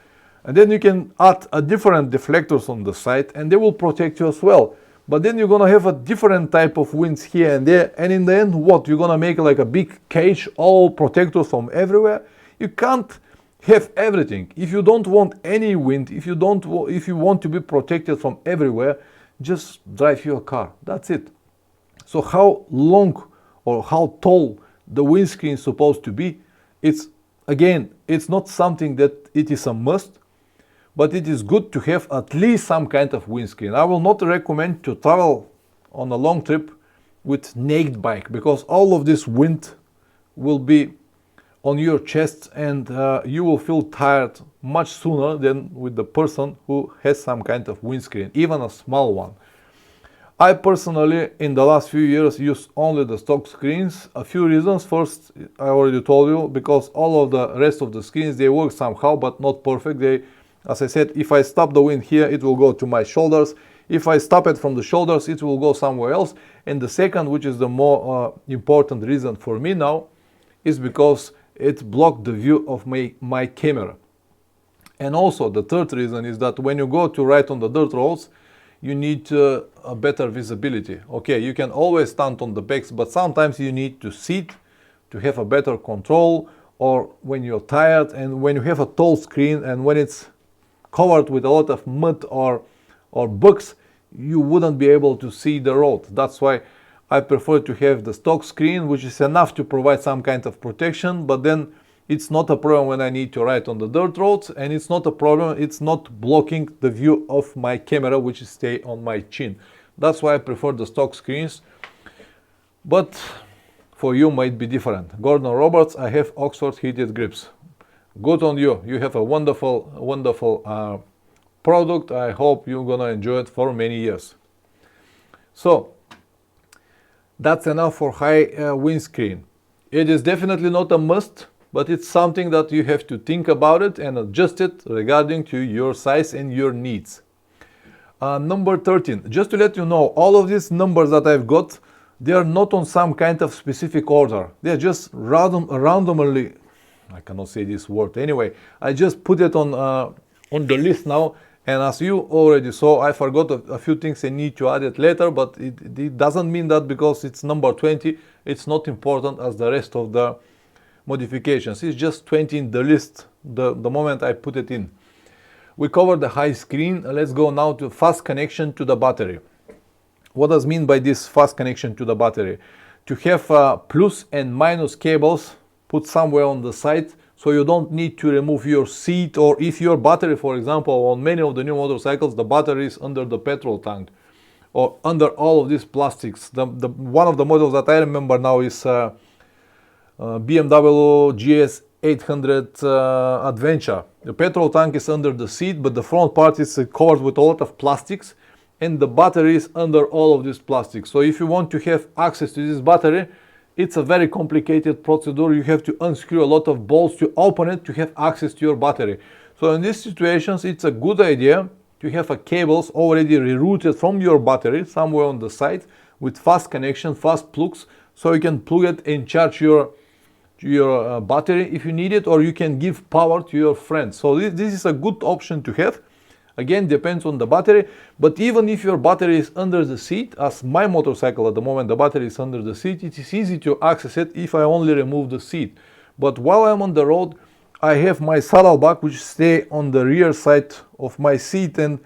And then you can add a different deflectors on the side, and they will protect you as well. But then you're gonna have a different type of winds here and there, and in the end, what? You're gonna make like a big cage, all protectors from everywhere? You can't have everything. If you don't want any wind, if you want to be protected from everywhere, just drive your car. That's it. So how long or how tall the windscreen is supposed to be, it's not something that it is a must, but it is good to have at least some kind of windscreen. I will not recommend to travel on a long trip with naked bike, because all of this wind will be on your chest, and you will feel tired much sooner than with the person who has some kind of windscreen, even a small one. I personally, in the last few years, use only the stock screens. A few reasons. First, I already told you, because all of the rest of the screens, they work somehow, but not perfect. As I said, if I stop the wind here, it will go to my shoulders. If I stop it from the shoulders, it will go somewhere else. And the second, which is the more important reason for me now, is because it blocked the view of my camera. And also the third reason is that when you go to ride on the dirt roads, you need a better visibility. Okay, you can always stand on the backs, but sometimes you need to sit to have a better control, or when you're tired, and when you have a tall screen and when it's covered with a lot of mud or bugs, you wouldn't be able to see the road. That's why I prefer to have the stock screen, which is enough to provide some kind of protection, but then it's not a problem when I need to ride on the dirt roads, and it's not a problem, it's not blocking the view of my camera, which is stay on my chin. That's why I prefer the stock screens, but for you might be different. Gordon Roberts, I have Oxford heated grips. Good on you, you have a wonderful product. I hope you're gonna enjoy it for many years. So, that's enough for high windscreen. It is definitely not a must, but it's something that you have to think about it and adjust it regarding to your size and your needs. Number 13, just to let you know, all of these numbers that I've got, they are not on some kind of specific order. They're just randomly, I cannot say this word anyway, I just put it on the list now. And as you already saw, I forgot a few things I need to add it later, but it doesn't mean that because it's number 20, it's not important as the rest of the modifications. It's just 20 in the list the moment I put it in. We covered the high screen. Let's go now to fast connection to the battery. What does mean by this fast connection to the battery? to have plus and minus cables put somewhere on the side, so you don't need to remove your seat, or if your battery, for example, on many of the new motorcycles, the battery is under the petrol tank or under all of these plastics. One of the models that I remember now is BMW GS 800 Adventure. The petrol tank is under the seat, but the front part is covered with a lot of plastics, and the battery is under all of this plastic. So if you want to have access to this battery, it's a very complicated procedure. You have to unscrew a lot of bolts to open it to have access to your battery. So in these situations, it's a good idea to have a cables already rerouted from your battery somewhere on the side with fast connection, fast plugs, so you can plug it and charge your battery if you need it, or you can give power to your friends. So this is a good option to have. Again, depends on the battery, but even if your battery is under the seat, as my motorcycle at the moment, the battery is under the seat, it is easy to access it if I only remove the seat. But while I'm on the road, I have my saddlebag which stay on the rear side of my seat, and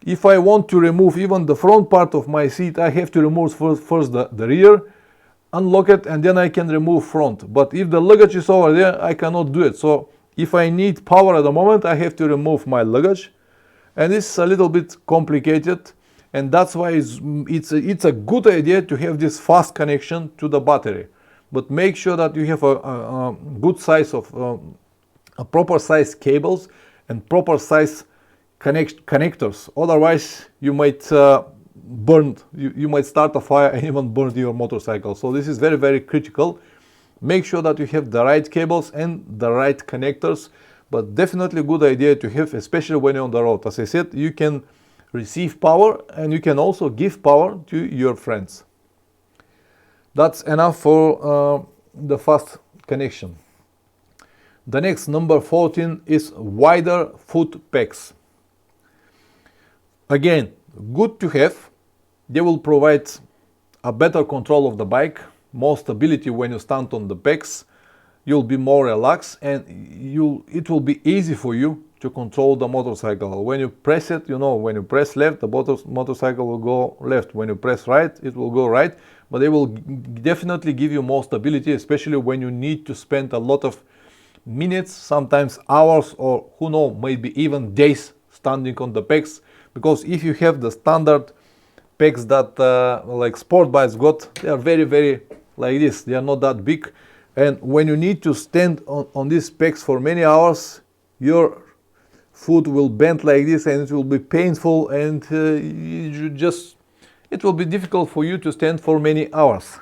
if I want to remove even the front part of my seat, I have to remove first the rear, unlock it, and then I can remove front. But if the luggage is over there, I cannot do it. So if I need power at the moment, I have to remove my luggage. And this is a little bit complicated, and that's why it's a good idea to have this fast connection to the battery. But make sure that you have a good size of a proper size cables and proper size connectors. Otherwise, you might you might start a fire and even burn your motorcycle. So this is very, very critical. Make sure that you have the right cables and the right connectors. But definitely a good idea to have, especially when you're on the road. As I said, you can receive power and you can also give power to your friends. That's enough for the fast connection. The next, number 14, is wider foot pegs. Again, good to have. They will provide a better control of the bike, more stability when you stand on the pegs. You'll be more relaxed, and it will be easy for you to control the motorcycle. When you press it, you know, when you press left, the motorcycle will go left. When you press right, it will go right. But they will definitely give you more stability, especially when you need to spend a lot of minutes, sometimes hours, or who knows, maybe even days standing on the pegs. Because if you have the standard pegs that like sport bikes got, they are very, very like this. They are not that big. And when you need to stand on these pegs for many hours, your foot will bend like this, and it will be painful, and it will be difficult for you to stand for many hours.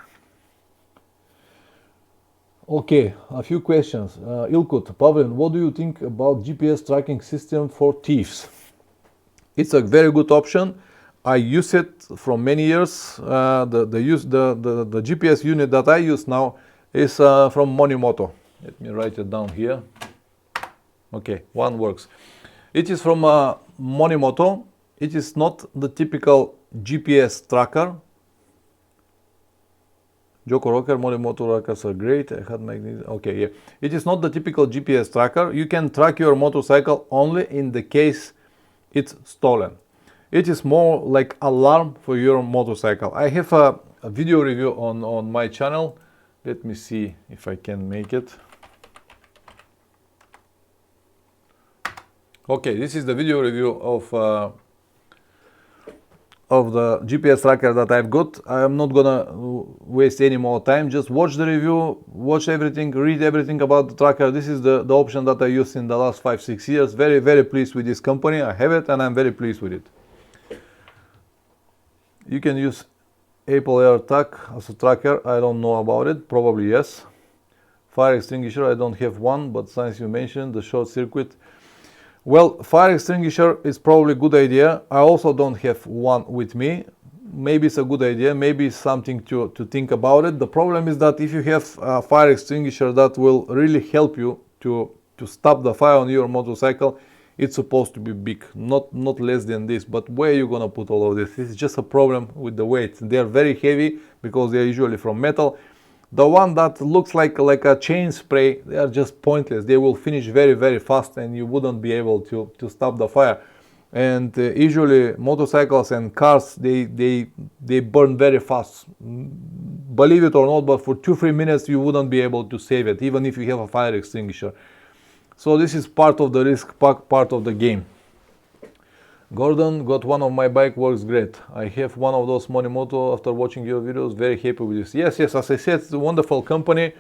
Okay, a few questions. Ilkut, Pavel, what do you think about GPS tracking system for thieves? It's a very good option. I use it for many years. The GPS unit that I use now is from Monimoto. Let me write it down here. Okay, one works. It is from Monimoto. It is not the typical GPS tracker. Joko Rocker, Monimoto rockers are great. I had magnetic. Okay, yeah. It is not the typical GPS tracker. You can track your motorcycle only in the case it's stolen. It is more like alarm for your motorcycle. I have a video review on my channel. Let me see if I can make it. Okay, this is the video review of the GPS tracker that I've got. I am not gonna waste any more time. Just watch the review, watch everything, read everything about the tracker. This is the option that I used in the last 5-6 years. Very, very pleased with this company. I have it and I'm very pleased with it. You can use Apple AirTag as a tracker. I don't know about it. Probably yes. Fire extinguisher, I don't have one, but since you mentioned the short circuit, well, fire extinguisher is probably a good idea. I also don't have one with me. Maybe it's a good idea. Maybe it's something to think about it. The problem is that if you have a fire extinguisher that will really help you to stop the fire on your motorcycle, it's supposed to be big, not less than this. But where are you gonna put all of this? This is just a problem with the weight. They are very heavy because they are usually from metal. The one that looks like a chain spray, they are just pointless. They will finish very, very fast, and you wouldn't be able to stop the fire. And usually motorcycles and cars, they burn very fast. believe it or not, but for 2-3 minutes you wouldn't be able to save it, even if you have a fire extinguisher. So this is part of the risk, part of the game. Gordon, got one of my bike, works great. I have one of those Monimoto after watching your videos, very happy with this. Yes, as I said, it's a wonderful company.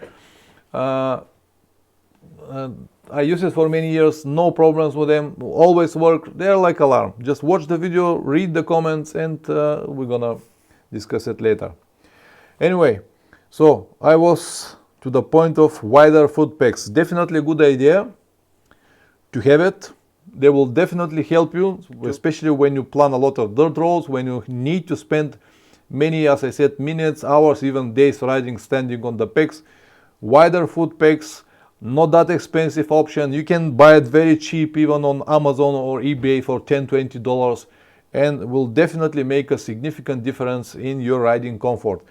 I use it for many years, no problems with them, always work. They're like alarm. Just watch the video, read the comments, and we're gonna discuss it later. Anyway, so I was to the point of wider Footpegs. Definitely a good idea to have it. They will definitely help you, especially when you plan a lot of dirt roads, when you need to spend many, as I said, minutes, hours, even days riding, standing on the pegs. Wider Footpegs, not that expensive option. You can buy it very cheap, even on Amazon or eBay for $10–20, and will definitely make a significant difference in your riding comfort.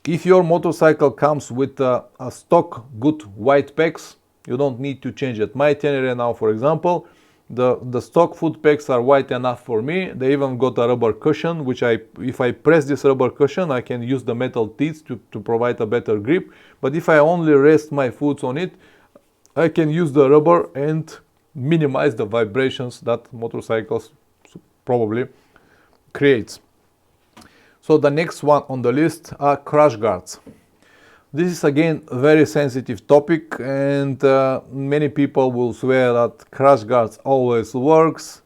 If your motorcycle comes with a stock good white pegs, you don't need to change it. My Tenere now, for example, the stock Footpegs are white enough for me. They even got a rubber cushion, which if I press this rubber cushion, I can use the metal teeth to provide a better grip. But if I only rest my foot on it, I can use the rubber and minimize the vibrations that motorcycles probably creates. So the next one on the list are crash guards. This is again a very sensitive topic, and many people will swear that crash guards always works.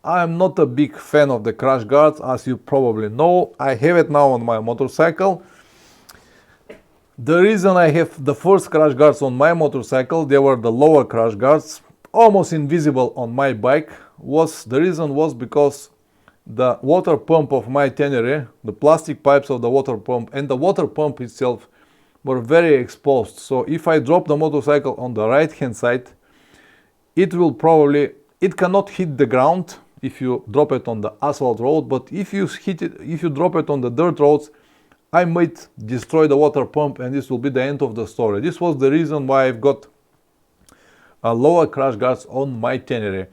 I am not a big fan of the crash guards, as you probably know. I have it now on my motorcycle. The reason I have the first crash guards on my motorcycle, they were the lower crash guards, almost invisible on my bike, the reason was because the water pump of my Tenere, the plastic pipes of the water pump and the water pump itself were very exposed. So if I drop the motorcycle on the right hand side, it cannot hit the ground if you drop it on the asphalt road, but if you drop it on the dirt roads, I might destroy the water pump, and this will be the end of the story. This was the reason why I've got a lower crash guards on my Tenere.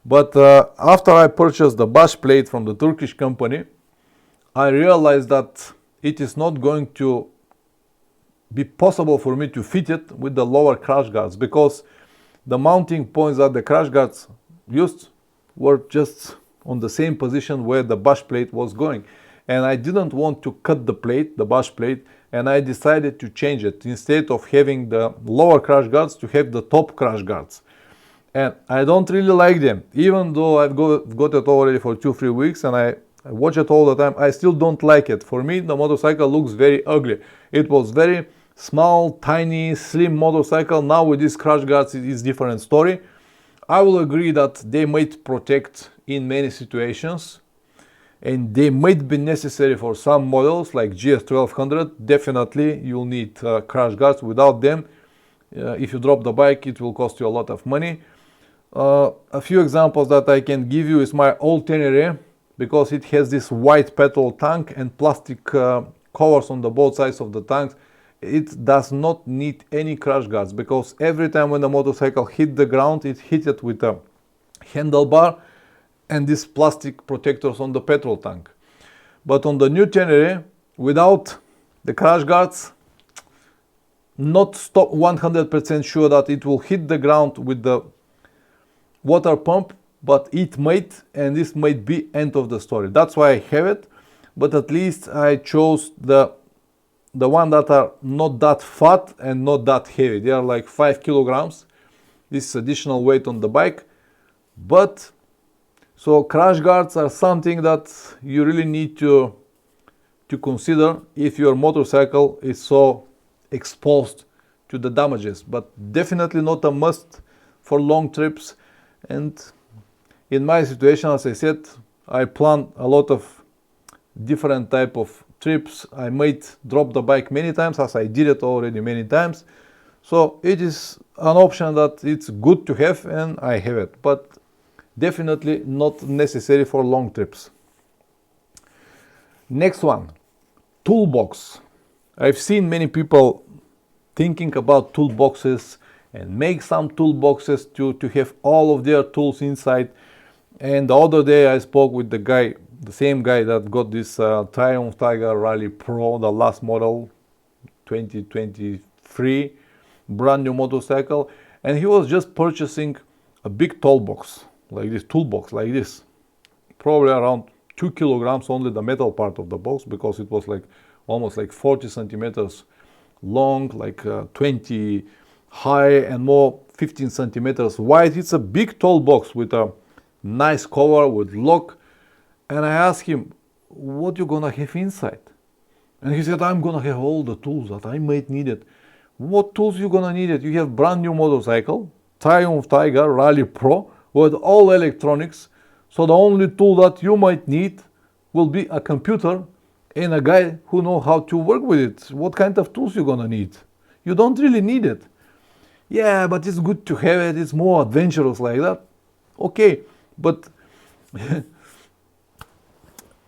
But after I purchased the bash plate from the Turkish company, I realized that it is not going to be possible for me to fit it with the lower crash guards, because the mounting points that the crash guards used were just on the same position where the bash plate was going. And I didn't want to cut the plate, the bash plate, and I decided to change it. Instead of having the lower crash guards, to have the top crash guards. And I don't really like them, even though I've got it already for 2-3 weeks and I watch it all the time. I still don't like it. For me, the motorcycle looks very ugly. It was very small, tiny, slim motorcycle. Now with these crash guards, it is a different story. I will agree that they might protect in many situations, and they might be necessary for some models like GS1200. Definitely you'll need crash guards. Without them, if you drop the bike, it will cost you a lot of money. A few examples that I can give you is my old Tenere, because it has this white petrol tank and plastic covers on the both sides of the tanks. It does not need any crash guards, because every time when the motorcycle hit the ground, it hit it with a handlebar and these plastic protectors on the petrol tank. But on the new Tenere, without the crash guards, not 100% sure that it will hit the ground with the water pump, but it might, and this might be end of the story. That's why I have it, but at least I chose the one that are not that fat and not that heavy. They are like 5 kilograms. This is additional weight on the bike. But so crash guards are something that you really need to consider if your motorcycle is so exposed to the damages, but definitely not a must for long trips. And in my situation, as I said, I plan a lot of different type of trips. I might drop the bike many times, as I did it already many times. So it is an option that it's good to have, and I have it, but definitely not necessary for long trips. Next one, toolbox. I've seen many people thinking about toolboxes and make some toolboxes to have all of their tools inside. And the other day I spoke with the guy the same guy that got this Triumph Tiger Rally Pro, the last model, 2023, brand new motorcycle, and he was just purchasing a big toolbox like this, probably around 2 kilograms, only the metal part of the box, because it was like almost like 40 centimeters long, like 20 high, and more 15 centimeters wide. It's a big toolbox with a nice cover with lock. And I asked him, what you gonna have inside? And he said, I'm gonna have all the tools that I might need it. What tools you gonna need it? You have brand new motorcycle, Triumph Tiger Rally Pro, with all electronics. So the only tool that you might need will be a computer and a guy who knows how to work with it. What kind of tools you gonna need? You don't really need it. Yeah, but it's good to have it. It's more adventurous like that. Okay, but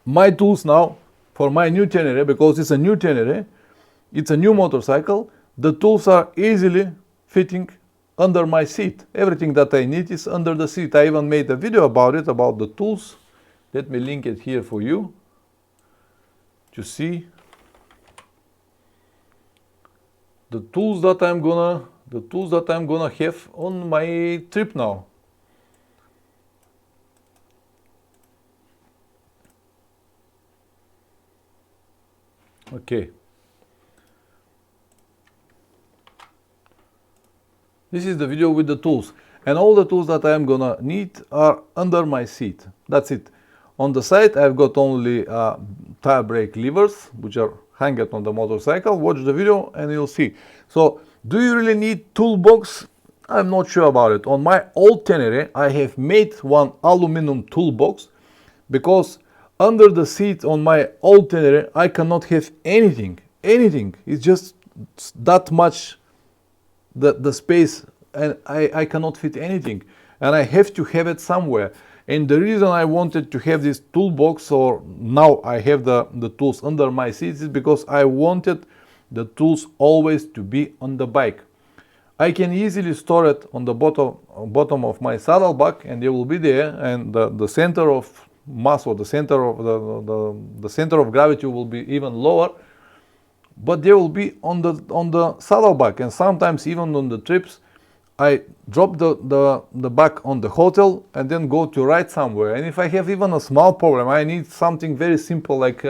my tools now for my new Tenere, because it's a new Tenere, it's a new motorcycle, the tools are easily fitting under my seat. Everything that I need is under the seat. I even made a video about it, about the tools. Let me link it here for you to see the tools that I'm gonna have on my trip now. Okay. This is the video with the tools, and all the tools that I am gonna need are under my seat. That's it. On the side I've got only tire brake levers, which are hanging on the motorcycle. Watch the video and you'll see. So do you really need toolbox? I'm not sure about it. On my old Tenere I have made one aluminum toolbox, because under the seat on my old Tenere I cannot have anything. It's just that much the space, and I cannot fit anything, and I have to have it somewhere. And the reason I wanted to have this toolbox, or now I have the tools under my seats, is because I wanted the tools always to be on the bike. I can easily store it on the bottom of my saddlebag, and they will be there, and the center of mass, or the center of the center of gravity will be even lower, but they will be on the saddlebag. And sometimes even on the trips I drop the bag on the hotel and then go to ride somewhere, and if I have even a small problem, I need something very simple like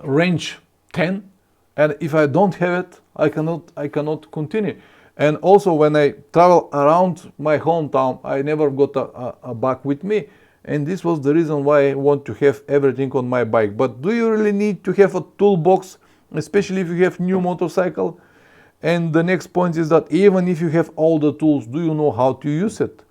range 10, and if I don't have it, I cannot continue. And also when I travel around my hometown, I never got a bag with me, and this was the reason why I want to have everything on my bike. But do you really need to have a toolbox, especially if you have new motorcycle? And the next point is that even if you have all the tools, do you know how to use it?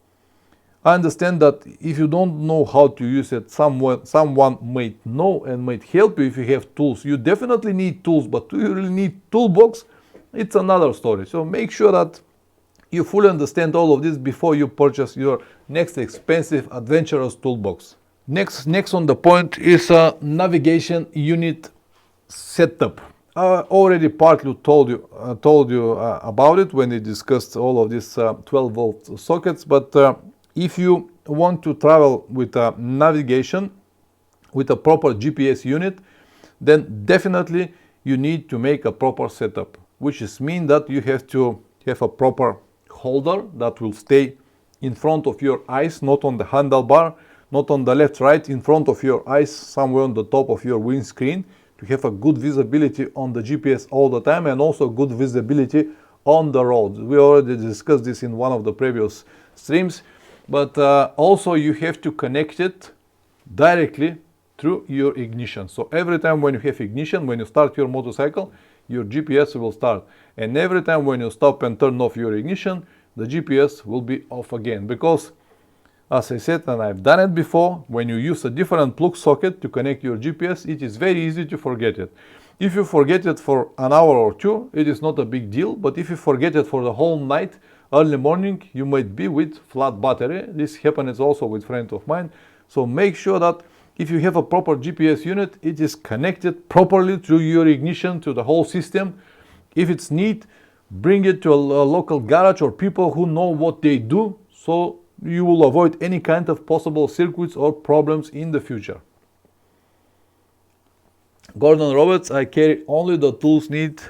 I understand that if you don't know how to use it, someone might know and might help you if you have tools. You definitely need tools, but do you really need toolbox? It's another story. So make sure that you fully understand all of this before you purchase your next expensive adventurous toolbox. Next on the point is a navigation unit setup. I already partly told you about it when we discussed all of these 12-volt sockets, but if you want to travel with a navigation, with a proper GPS unit, then definitely you need to make a proper setup, which is mean that you have to have a proper holder that will stay in front of your eyes, not on the handlebar, not on the left, right, in front of your eyes, somewhere on the top of your windscreen, to have a good visibility on the GPS all the time, and also good visibility on the road. We already discussed this in one of the previous streams, but also you have to connect it directly through your ignition. So every time when you have ignition, when you start your motorcycle, your GPS will start, and every time when you stop and turn off your ignition, the GPS will be off again. Because as I said, and I've done it before, when you use a different plug socket to connect your GPS, it is very easy to forget it. If you forget it for an hour or two, it is not a big deal, but if you forget it for the whole night, early morning, you might be with flat battery. This happens also with friends of mine. So make sure that if you have a proper GPS unit, it is connected properly through your ignition to the whole system. If it's need, bring it to a local garage or people who know what they do, so you will avoid any kind of possible circuits or problems in the future. Gordon Roberts, I carry only the tools need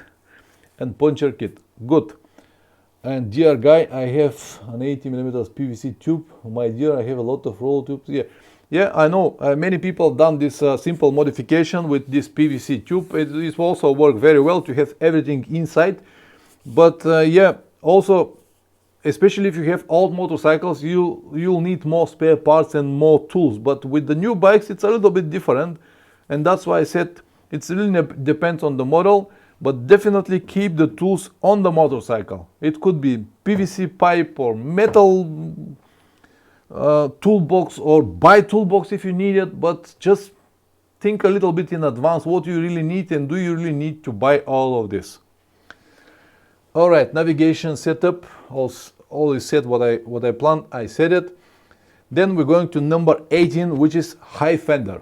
and puncher kit. Good. And dear guy, I have an 80mm PVC tube. My dear, I have a lot of roll tubes. Yeah, I know. Many people have done this simple modification with this PVC tube. It also works very well to have everything inside. But yeah, also, especially if you have old motorcycles, you'll need more spare parts and more tools. But with the new bikes, it's a little bit different. And that's why I said it really depends on the model. But definitely keep the tools on the motorcycle. It could be PVC pipe or metal toolbox, or buy toolbox if you need it, but just think a little bit in advance what you really need, and do you really need to buy all of this. All right, navigation setup, all is set what I planned, I said it. Then we're going to number 18, which is high fender.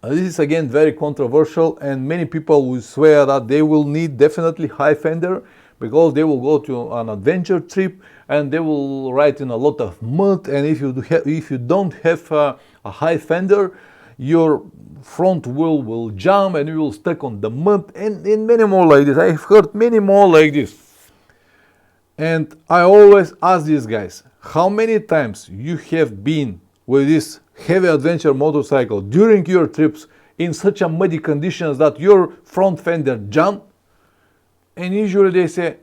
This is again very controversial, and many people will swear that they will need definitely high fender because they will go to an adventure trip and they will ride in a lot of mud, and if you don't have a high fender, your front wheel will jam and you will stuck on the mud, and many more like this. I've heard many more like this. And I always ask these guys, how many times you have been with this heavy adventure motorcycle during your trips in such a muddy conditions that your front fender jammed? And usually they say,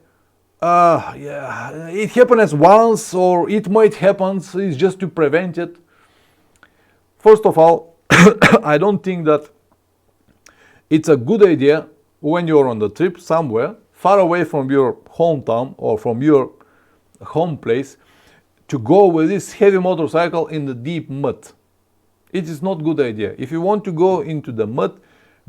yeah, it happens once, or it might happen, so it's just to prevent it. First of all, I don't think that it's a good idea when you're on the trip somewhere far away from your hometown or from your home place to go with this heavy motorcycle in the deep mud. It is not a good idea. If you want to go into the mud,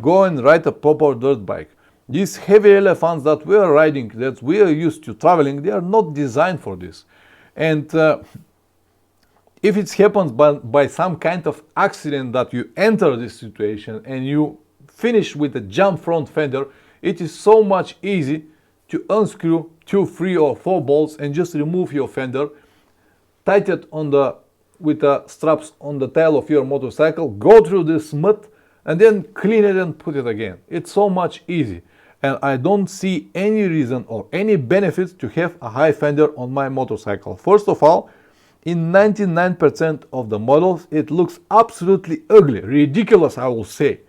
go and ride a proper dirt bike. These heavy elephants that we are riding, that we are used to traveling, they are not designed for this. And if it happens by some kind of accident that you enter this situation and you finish with a jam front fender, it is so much easy to unscrew 2, 3 or 4 bolts and just remove your fender, tighten it with the straps on the tail of your motorcycle, go through this mud, and then clean it and put it again. It's so much easy. And I don't see any reason or any benefits to have a high fender on my motorcycle. First of all, in 99% of the models, it looks absolutely ugly, ridiculous, I will say.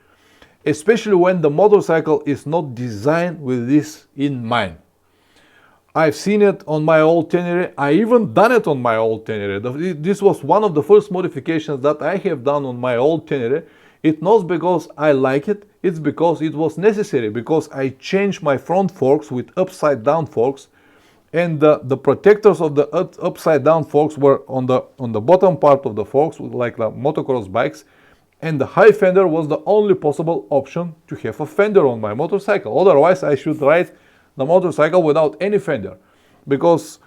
Especially when the motorcycle is not designed with this in mind. I've seen it on my old Tenere. I even done it on my old Tenere. This was one of the first modifications that I have done on my old Tenere. It's not because I like it, it's because it was necessary, because I changed my front forks with upside down forks, and the protectors of the upside down forks were on the bottom part of the forks, like the motocross bikes, and the high fender was the only possible option to have a fender on my motorcycle. Otherwise I should ride the motorcycle without any fender, because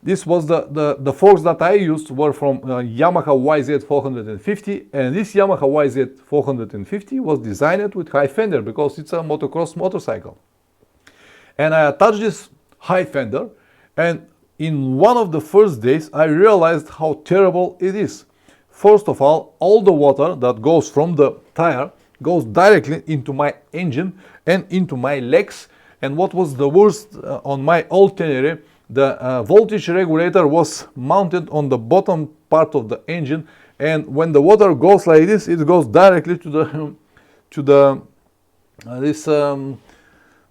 this was the forks that I used were from Yamaha YZ450, and this Yamaha YZ450 was designed with high fender because it's a motocross motorcycle. And I attached this high fender, and in one of the first days I realized how terrible it is. First of all the water that goes from the tire goes directly into my engine and into my legs. And what was the worst on my old Tenere, the voltage regulator was mounted on the bottom part of the engine, and when the water goes like this, it goes directly to this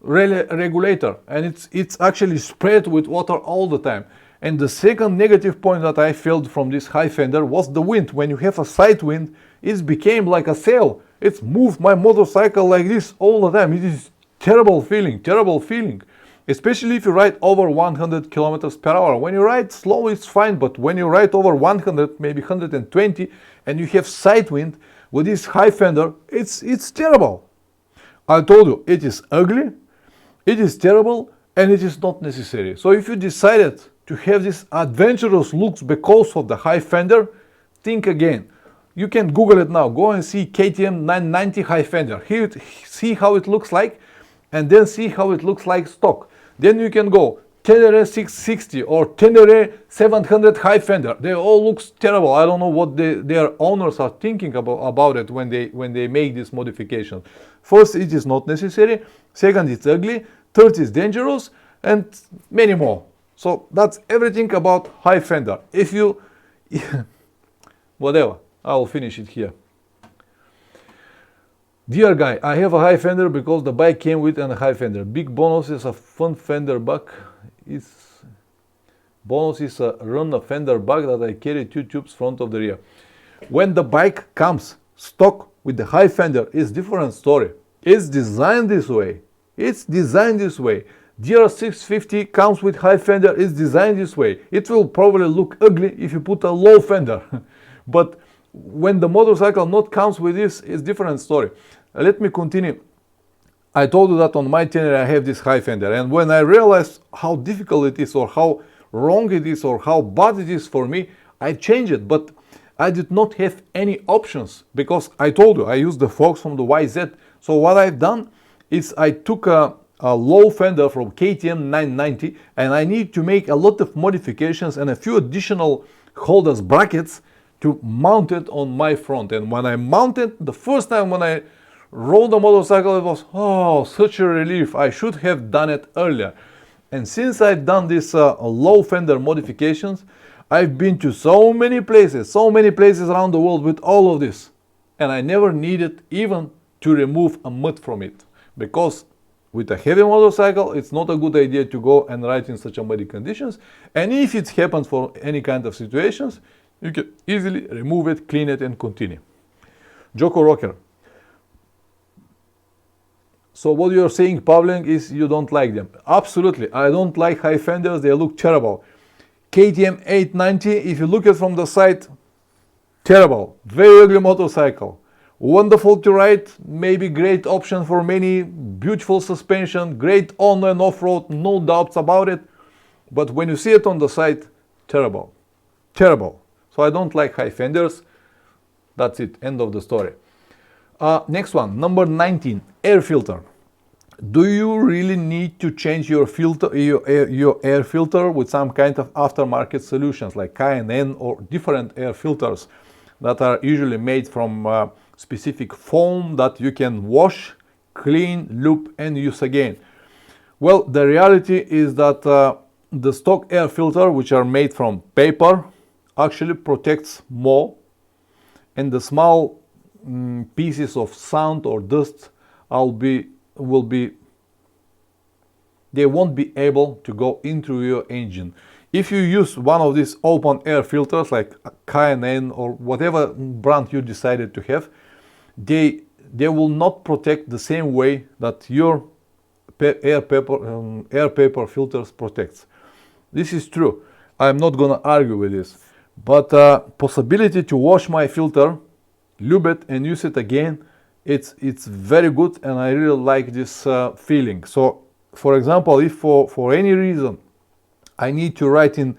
relay regulator, and it's actually sprayed with water all the time. And the second negative point that I felt from this high fender was the wind. When you have a side wind, it became like a sail. It's moved my motorcycle like this all the time. It is terrible feeling, especially if you ride over 100 kilometers per hour. When you ride slow, it's fine, but when you ride over 100, maybe 120, and you have side wind with this high fender, it's terrible. I told you, it is ugly, it is terrible, and it is not necessary. So if you decided to have this adventurous looks because of the high fender, think again. You can Google it now. Go and see KTM 990 high fender. Here, see how it looks like, and then see how it looks like stock. Then you can go Tenere 660 or Tenere 700 high fender. They all look terrible. I don't know what their owners are thinking about it when they make these modifications. First, it is not necessary. Second, it's ugly. Third, it's dangerous, and many more. So that's everything about high fender. If you whatever, I will finish it here. Dear guy, I have a high fender because the bike came with a high fender. Big bonus is a fun fender bug. Bonus is a run a fender bug that I carry 2 tubes front of the rear. When the bike comes stock with the high fender, it's different story. It's designed this way. It's designed this way. DR650 comes with high fender. It's designed this way. It will probably look ugly if you put a low fender. But when the motorcycle not comes with this, it's different story. Let me continue. I told you that on my Tenere I have this high fender, and when I realized how difficult it is, or how wrong it is, or how bad it is for me, I changed it. But I did not have any options, because I told you I used the forks from the YZ. So what I've done is I took a low fender from KTM 990, and I need to make a lot of modifications and a few additional holders brackets to mount it on my front. And when I mounted the first time when I rode the motorcycle, it was such a relief. I should have done it earlier. And since I've done these low fender modifications, I've been to so many places around the world with all of this, and I never needed even to remove a mud from it, because with a heavy motorcycle it's not a good idea to go and ride in such a muddy conditions. And if it happens for any kind of situations, you can easily remove it, clean it, and continue. Joko Rocker. So what you're saying, Pavling, is you don't like them. Absolutely, I don't like high fenders. They look terrible. KTM 890, if you look at it from the side, terrible. Very ugly motorcycle. Wonderful to ride, maybe great option for many, beautiful suspension, great on and off-road, no doubts about it. But when you see it on the side, terrible. Terrible. So I don't like high fenders. That's it, end of the story. Next one, number 19, air filter. Do you really need to change your filter, your air filter with some kind of aftermarket solutions like K&N or different air filters that are usually made from specific foam that you can wash, clean, lube, and use again? Well, the reality is that the stock air filter, which are made from paper, actually protects more, and the small pieces of sound or dust they won't be able to go into your engine. If you use one of these open air filters like K&N or whatever brand you decided to have, they will not protect the same way that your air paper filters protects. This is true. I'm not gonna argue with this, but possibility to wash my filter, lube it, and use it again, it's very good, and I really like this feeling. So for example, if for any reason I need to ride in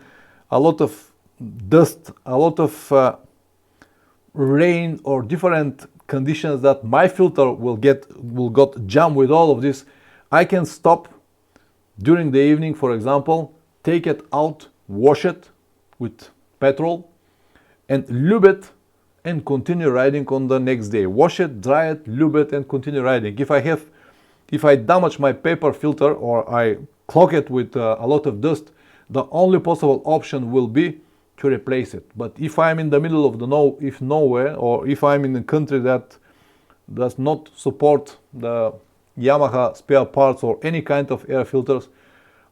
a lot of dust, a lot of rain, or different conditions that my filter will get jammed with all of this, I can stop during the evening, for example, take it out, wash it with petrol, and lube it, and continue riding on the next day. Wash it, dry it, lube it, and continue riding. If I damage my paper filter or I clog it with a lot of dust, the only possible option will be to replace it. But if I'm in the middle of nowhere, or if I'm in a country that does not support the Yamaha spare parts or any kind of air filters,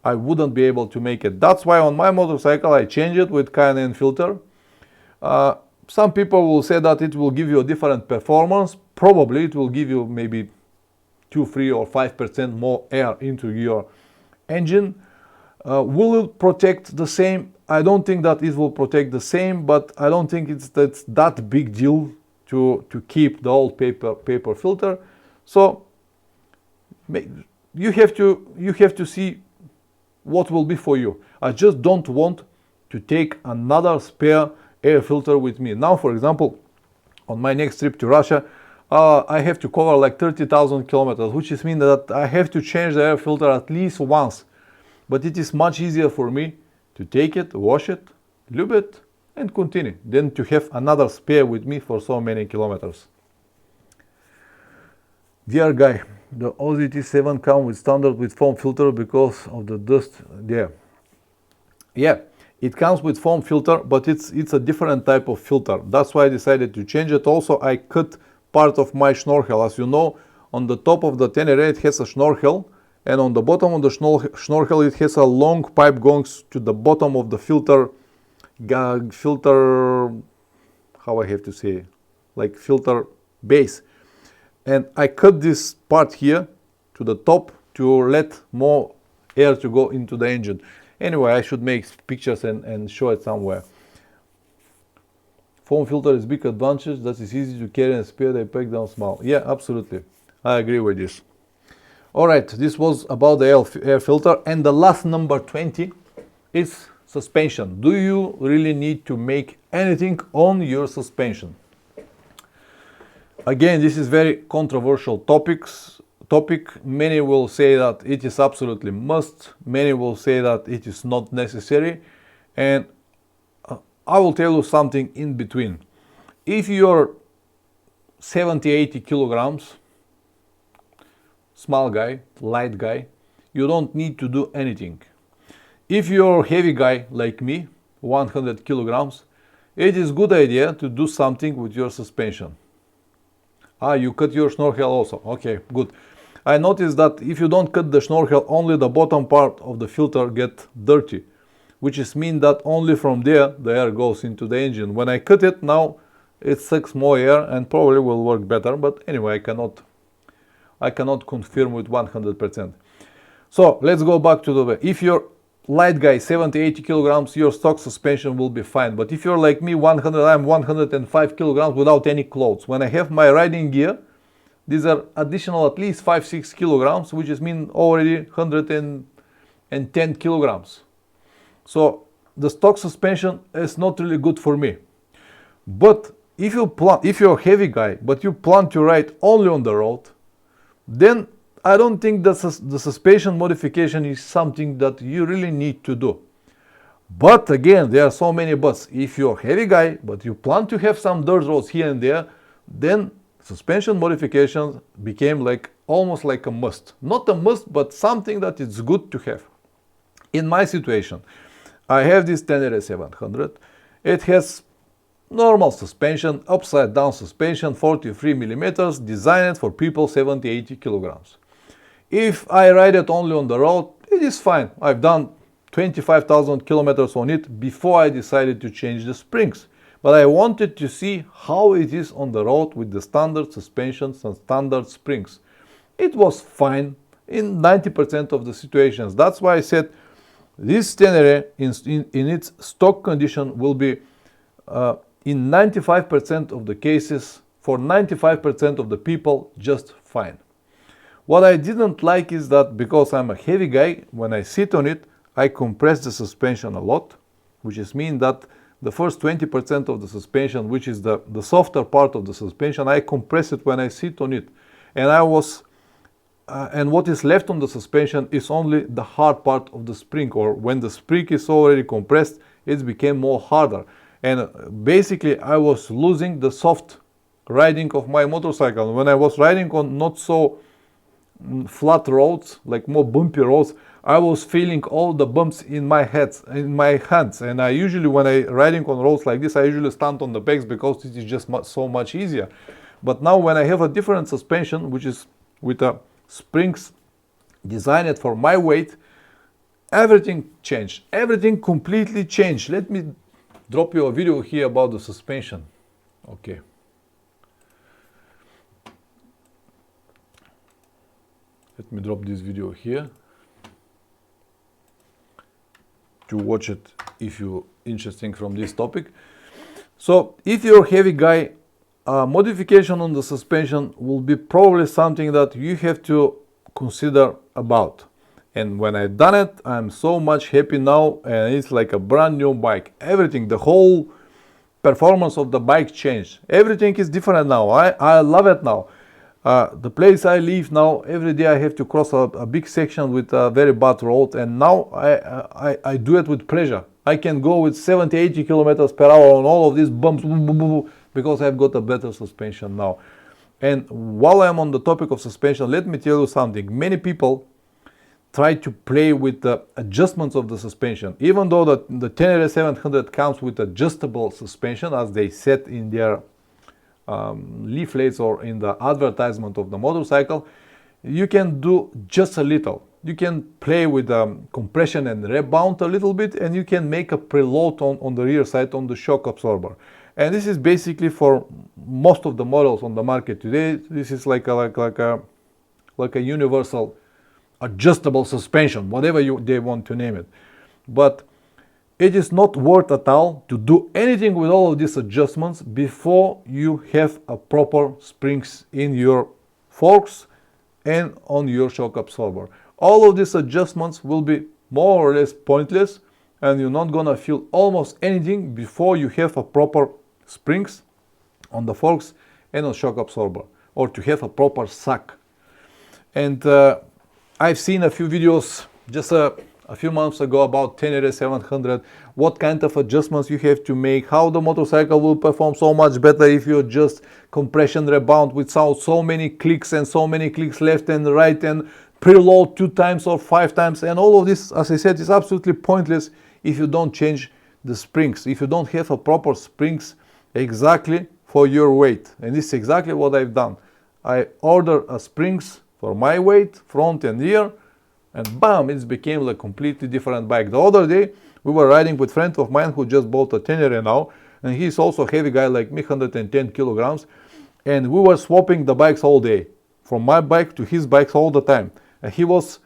I wouldn't be able to make it. That's why on my motorcycle I change it with K&N filter. Some people will say that it will give you a different performance. Probably it will give you maybe 2, 3, or 5% more air into your engine. Will it protect the same? I don't think that it will protect the same, but I don't think it's that big deal to keep the old paper filter. So you have to see what will be for you. I just don't want to take another spare air filter with me. Now, for example, on my next trip to Russia, I have to cover like 30,000 kilometers, which is mean that I have to change the air filter at least once, but it is much easier for me to take it, wash it, lube it, and continue, than to have another spare with me for so many kilometers. Dear guy, the OZT7 comes with standard with foam filter because of the dust there. Yeah, it comes with foam filter, but it's a different type of filter. That's why I decided to change it. Also, I cut part of my snorkel. As you know, on the top of the Tenere it has a snorkel, and on the bottom of the snorkel it has a long pipe going to the bottom of the filter, how I have to say, like filter base. And I cut this part here to the top to let more air to go into the engine. Anyway, I should make pictures and show it somewhere. Foam filter is big advantage, that is easy to carry and spare, they pack down small. Yeah, absolutely. I agree with this. Alright, this was about the air filter. And the last, number 20, is suspension. Do you really need to make anything on your suspension? Again, this is very controversial topic. Many will say that it is absolutely must. Many will say that it is not necessary. And I will tell you something in between. If you're 70-80 kilograms, small guy, light guy, you don't need to do anything. If you're a heavy guy like me, 100 kilograms, it is a good idea to do something with your suspension. You cut your snorkel also. Okay, good. I noticed that if you don't cut the snorkel, only the bottom part of the filter get dirty, which is mean that only from there the air goes into the engine. When I cut it, now it sucks more air and probably will work better, but anyway, I cannot confirm with 100%. So let's go back to the, if you're light guy, 70-80 kilograms, your stock suspension will be fine. But if you're like me, I'm 105 kilograms without any clothes. When I have my riding gear, these are additional at least 5-6 kilograms, which is mean already 110 kilograms. So the stock suspension is not really good for me. But if you're a heavy guy, but you plan to ride only on the road, then I don't think that the suspension modification is something that you really need to do. But again, there are so many buts. If you're a heavy guy, but you plan to have some dirt roads here and there, then suspension modifications became almost like a must. Not a must, but something that is good to have. In my situation, I have this Tenere 700. It has normal suspension, upside down suspension, 43 millimeters, designed for people 70-80 kilograms. If I ride it only on the road, it is fine. I've done 25,000 kilometers on it before I decided to change the springs. But I wanted to see how it is on the road with the standard suspensions and standard springs. It was fine in 90% of the situations. That's why I said this Tenere in its stock condition will be in 95% of the cases, for 95% of the people, just fine. What I didn't like is that because I'm a heavy guy, when I sit on it, I compress the suspension a lot, which is mean that the first 20% of the suspension, which is the softer part of the suspension, I compress it when I sit on it. And what is left on the suspension is only the hard part of the spring, or when the spring is already compressed, it became more harder. And basically I was losing the soft riding of my motorcycle. When I was riding on not so flat roads, like more bumpy roads, I was feeling all the bumps in my hands. And I usually, when I riding on roads like this, I usually stand on the pegs because it is just so much easier. But now when I have a different suspension, which is with a springs designed for my weight, everything changed. Everything completely changed. Let me drop you a video here about the suspension. Okay. Let me drop this video here to watch it if you're interested from this topic. So if you're a heavy guy, modification on the suspension will be probably something that you have to consider about. And when I've done it, I'm so much happy now, and it's like a brand new bike. Everything, the whole performance of the bike changed. Everything is different now. I love it now. The place I live now, every day I have to cross a big section with a very bad road, and now I do it with pleasure. I can go with 70-80 kilometers per hour on all of these bumps because I've got a better suspension now. And while I'm on the topic of suspension, let me tell you something. Many people try to play with the adjustments of the suspension. Even though the Tenere 700 comes with adjustable suspension, as they said in their leaflets or in the advertisement of the motorcycle, you can do just a little. You can play with compression and rebound a little bit, and you can make a preload on the rear side on the shock absorber. And this is basically for most of the models on the market today. This is like a universal adjustable suspension, whatever they want to name it. But it is not worth at all to do anything with all of these adjustments before you have a proper springs in your forks and on your shock absorber. All of these adjustments will be more or less pointless, and you're not gonna feel almost anything before you have a proper springs on the forks and on shock absorber, or to have a proper suck. And I've seen a few videos just a few months ago about Tenere 700, what kind of adjustments you have to make, how the motorcycle will perform so much better if you adjust compression rebound without so many clicks and so many clicks left and right, and preload 2 times or 5 times. And all of this, as I said, is absolutely pointless if you don't change the springs, if you don't have a proper springs exactly for your weight. And this is exactly what I've done. I ordered a springs for my weight, front and rear, and bam, it became a completely different bike. The other day, we were riding with a friend of mine who just bought a Tenere now, and he's also a heavy guy like me, 110 kilograms, and we were swapping the bikes all day, from my bike to his bikes all the time. And he was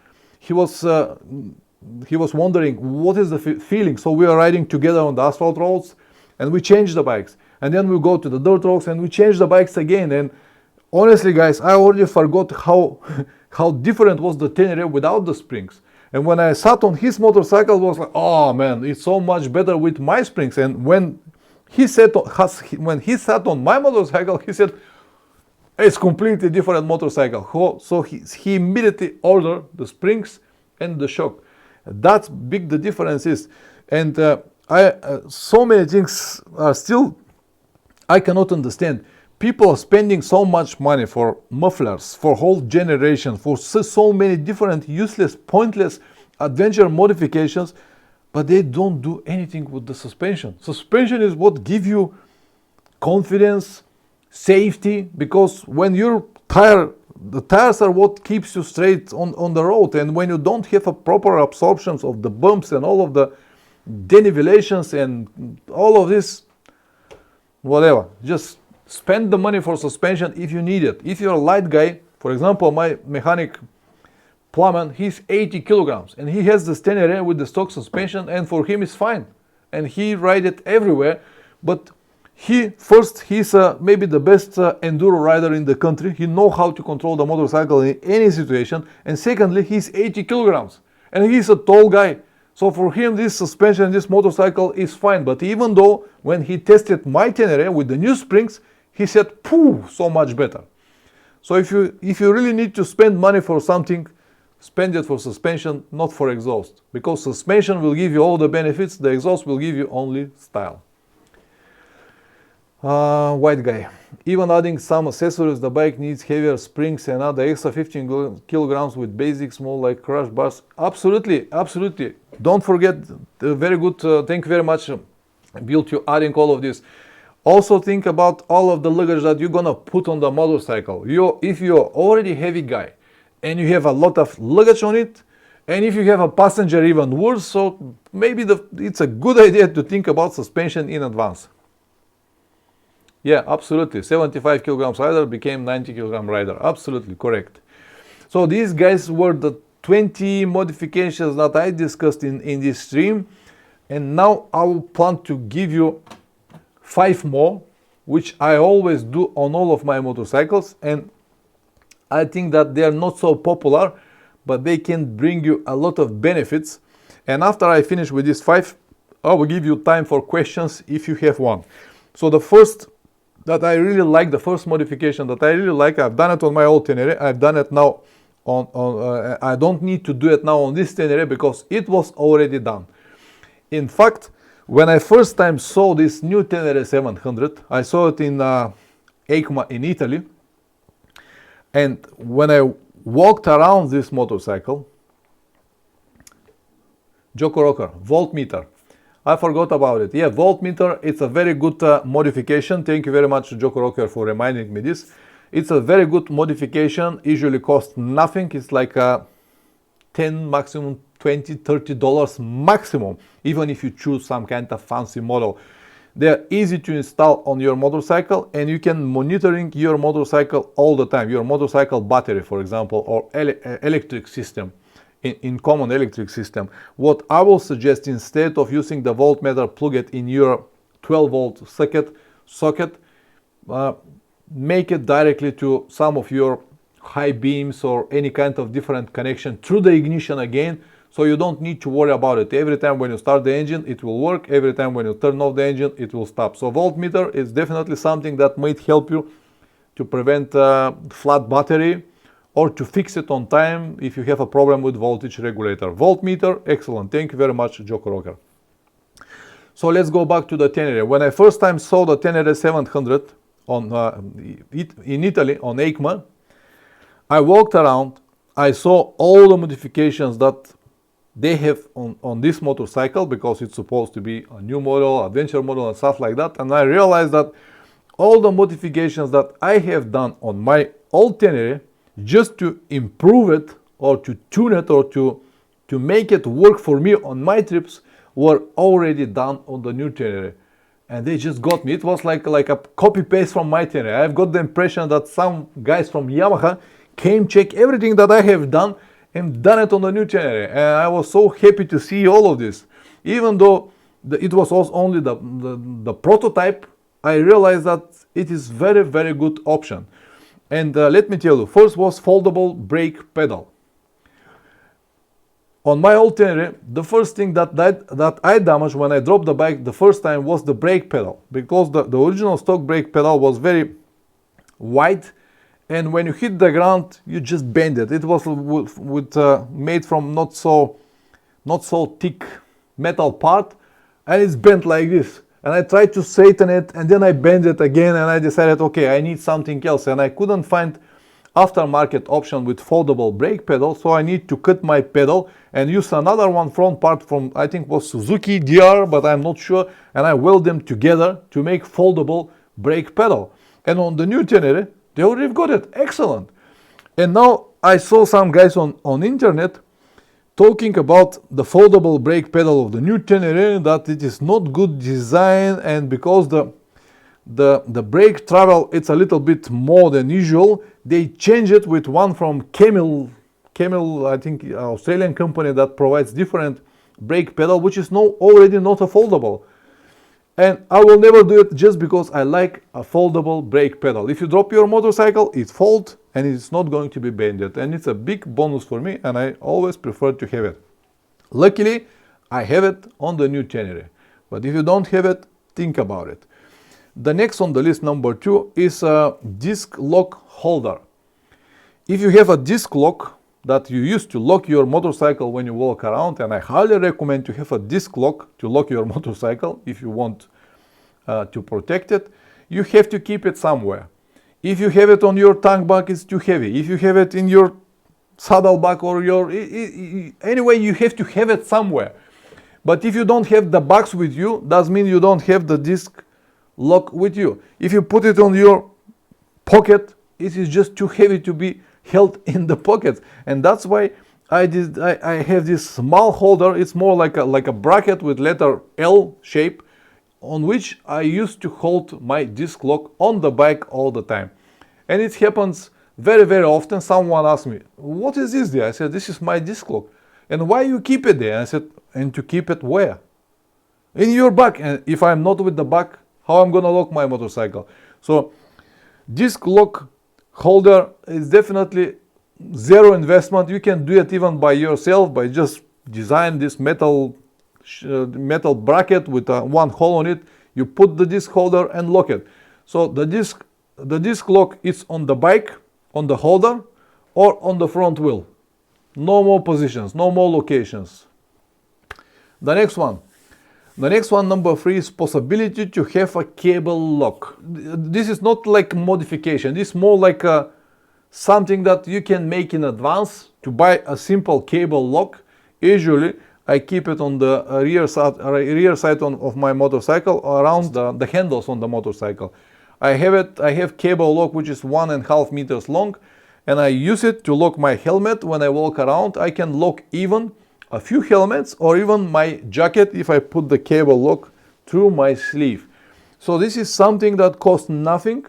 wondering what is the feeling. So we are riding together on the asphalt roads, and we change the bikes, and then we go to the dirt roads and we change the bikes again. And honestly, guys, I already forgot how different was the Tenere without the springs. And when I sat on his motorcycle, it was like, oh man, it's so much better with my springs. And when he sat on my motorcycle, he said, it's completely different motorcycle. So he immediately ordered the springs and the shock. That's big the difference is. And so many things are still, I cannot understand. People are spending so much money for mufflers, for whole generation, for so many different useless, pointless adventure modifications, but they don't do anything with the suspension. Suspension is what gives you confidence, safety, because when you're tired, the tires are what keeps you straight on the road. And when you don't have a proper absorptions of the bumps and all of the denivelations and all of this, whatever, just spend the money for suspension if you need it. If you're a light guy, for example, my mechanic plumber, he's 80 kilograms and he has the Tenere with the stock suspension, and for him it's fine. And he rides it everywhere. But he's maybe the best enduro rider in the country. He knows how to control the motorcycle in any situation. And secondly, he's 80 kilograms and he's a tall guy. So for him, this suspension, this motorcycle is fine. But even though when he tested my Tenere with the new springs, he said, "Pooh, so much better." So if you really need to spend money for something, spend it for suspension, not for exhaust. Because suspension will give you all the benefits, the exhaust will give you only style. White guy. Even adding some accessories, the bike needs heavier springs and add the extra 15 kilograms with basic small like crash bars. Absolutely, absolutely. Don't forget, very good, thank you very much, Bill, to adding all of this. Also think about all of the luggage that you're gonna put on the motorcycle. If you're already a heavy guy and you have a lot of luggage on it, and if you have a passenger, even worse, so maybe it's a good idea to think about suspension in advance. Yeah, absolutely. 75 kilograms rider became 90 kilogram rider. Absolutely correct. So these guys were the 20 modifications that I discussed in this stream. And now I will plan to give you 5 more, which I always do on all of my motorcycles. And I think that they are not so popular, but they can bring you a lot of benefits. And after I finish with these 5, I will give you time for questions if you have one. So the first that I really like, the first modification that I really like, I've done it on my old Tenere, I've done it now on I don't need to do it now on this Tenere because it was already done. In fact, when I first time saw this new Tenere 700, I saw it in EICMA in Italy, and when I walked around this motorcycle, Joko Rocker, voltmeter. I forgot about it. Yeah, voltmeter, it's a very good modification. Thank you very much, Joko Rocker, for reminding me this. It's a very good modification, usually costs nothing. It's like 10, maximum $20, $30 maximum, even if you choose some kind of fancy model. They're easy to install on your motorcycle, and you can monitoring your motorcycle all the time. Your motorcycle battery, for example, or electric system. In common electric system, what I will suggest, instead of using the voltmeter, plug it in your 12 volt socket, make it directly to some of your high beams or any kind of different connection through the ignition again, so you don't need to worry about it. Every time when you start the engine, it will work. Every time when you turn off the engine, it will stop. So voltmeter is definitely something that might help you to prevent flat battery, or to fix it on time if you have a problem with voltage regulator. Voltmeter, excellent. Thank you very much, Joko Rocker. So let's go back to the Tenere. When I first time saw the Tenere 700 in Italy on EICMA, I walked around, I saw all the modifications that they have on this motorcycle, because it's supposed to be a new model, adventure model and stuff like that, and I realized that all the modifications that I have done on my old Tenere, just to improve it or to tune it or to make it work for me on my trips, were already done on the new Tenere. And they just got me. It was like a copy paste from my Tenere. I've got the impression that some guys from Yamaha came, check everything that I have done and done it on the new Tenere. And I was so happy to see all of this. Even though it was also only the prototype, I realized that it is very, very good option. And let me tell you, first was foldable brake pedal. On my old Tenere, the first thing that I damaged when I dropped the bike the first time was the brake pedal, because the original stock brake pedal was very wide, and when you hit the ground, you just bend it. It was made from not so thick metal part, and it's bent like this. And I tried to straighten it, and then I bent it again, and I decided, okay, I need something else. And I couldn't find aftermarket option with foldable brake pedal, so I need to cut my pedal and use another one front part from, I think was Suzuki DR, but I'm not sure, and I weld them together to make foldable brake pedal. And on the new Tenere, they already got it. Excellent. And now I saw some guys on internet talking about the foldable brake pedal of the new Tenere, that it is not good design, and because the brake travel, it's a little bit more than usual, they change it with one from Camel, I think Australian company that provides different brake pedal, which is already not a foldable. And I will never do it, just because I like a foldable brake pedal. If you drop your motorcycle, it folds and it's not going to be bended, and it's a big bonus for me, and I always prefer to have it. Luckily, I have it on the new Tenere, but if you don't have it, think about it. The next on the list, number 2, is a disc lock holder. If you have a disc lock that you use to lock your motorcycle when you walk around, and I highly recommend to have a disc lock to lock your motorcycle if you want to protect it, you have to keep it somewhere. If you have it on your tank bag, it's too heavy. If you have it in your saddleback or anyway, you have to have it somewhere. But if you don't have the box with you, that means you don't have the disc lock with you. If you put it on your pocket, it is just too heavy to be held in the pocket, and that's why I have this small holder. It's more like a bracket with letter L shape, on which I used to hold my disc lock on the bike all the time. And it happens very, very often. Someone asked me, what is this there? I said, this is my disc lock. And why you keep it there? I said, and to keep it where? In your bag. And if I'm not with the bag, how I'm gonna lock my motorcycle? So disc lock holder is definitely zero investment. You can do it even by yourself, by just design this metal bracket with one hole on it. You put the disc holder and lock it. So the disc lock is on the bike, on the holder, or on the front wheel. No more positions, no more locations. The next one, number 3, is possibility to have a cable lock. This is not like modification. This is more like something that you can make in advance to buy a simple cable lock. Usually, I keep it on the rear side of my motorcycle, around the handles on the motorcycle. I have cable lock which is 1.5 meters long, and I use it to lock my helmet when I walk around. I can lock even a few helmets or even my jacket if I put the cable lock through my sleeve. So this is something that costs nothing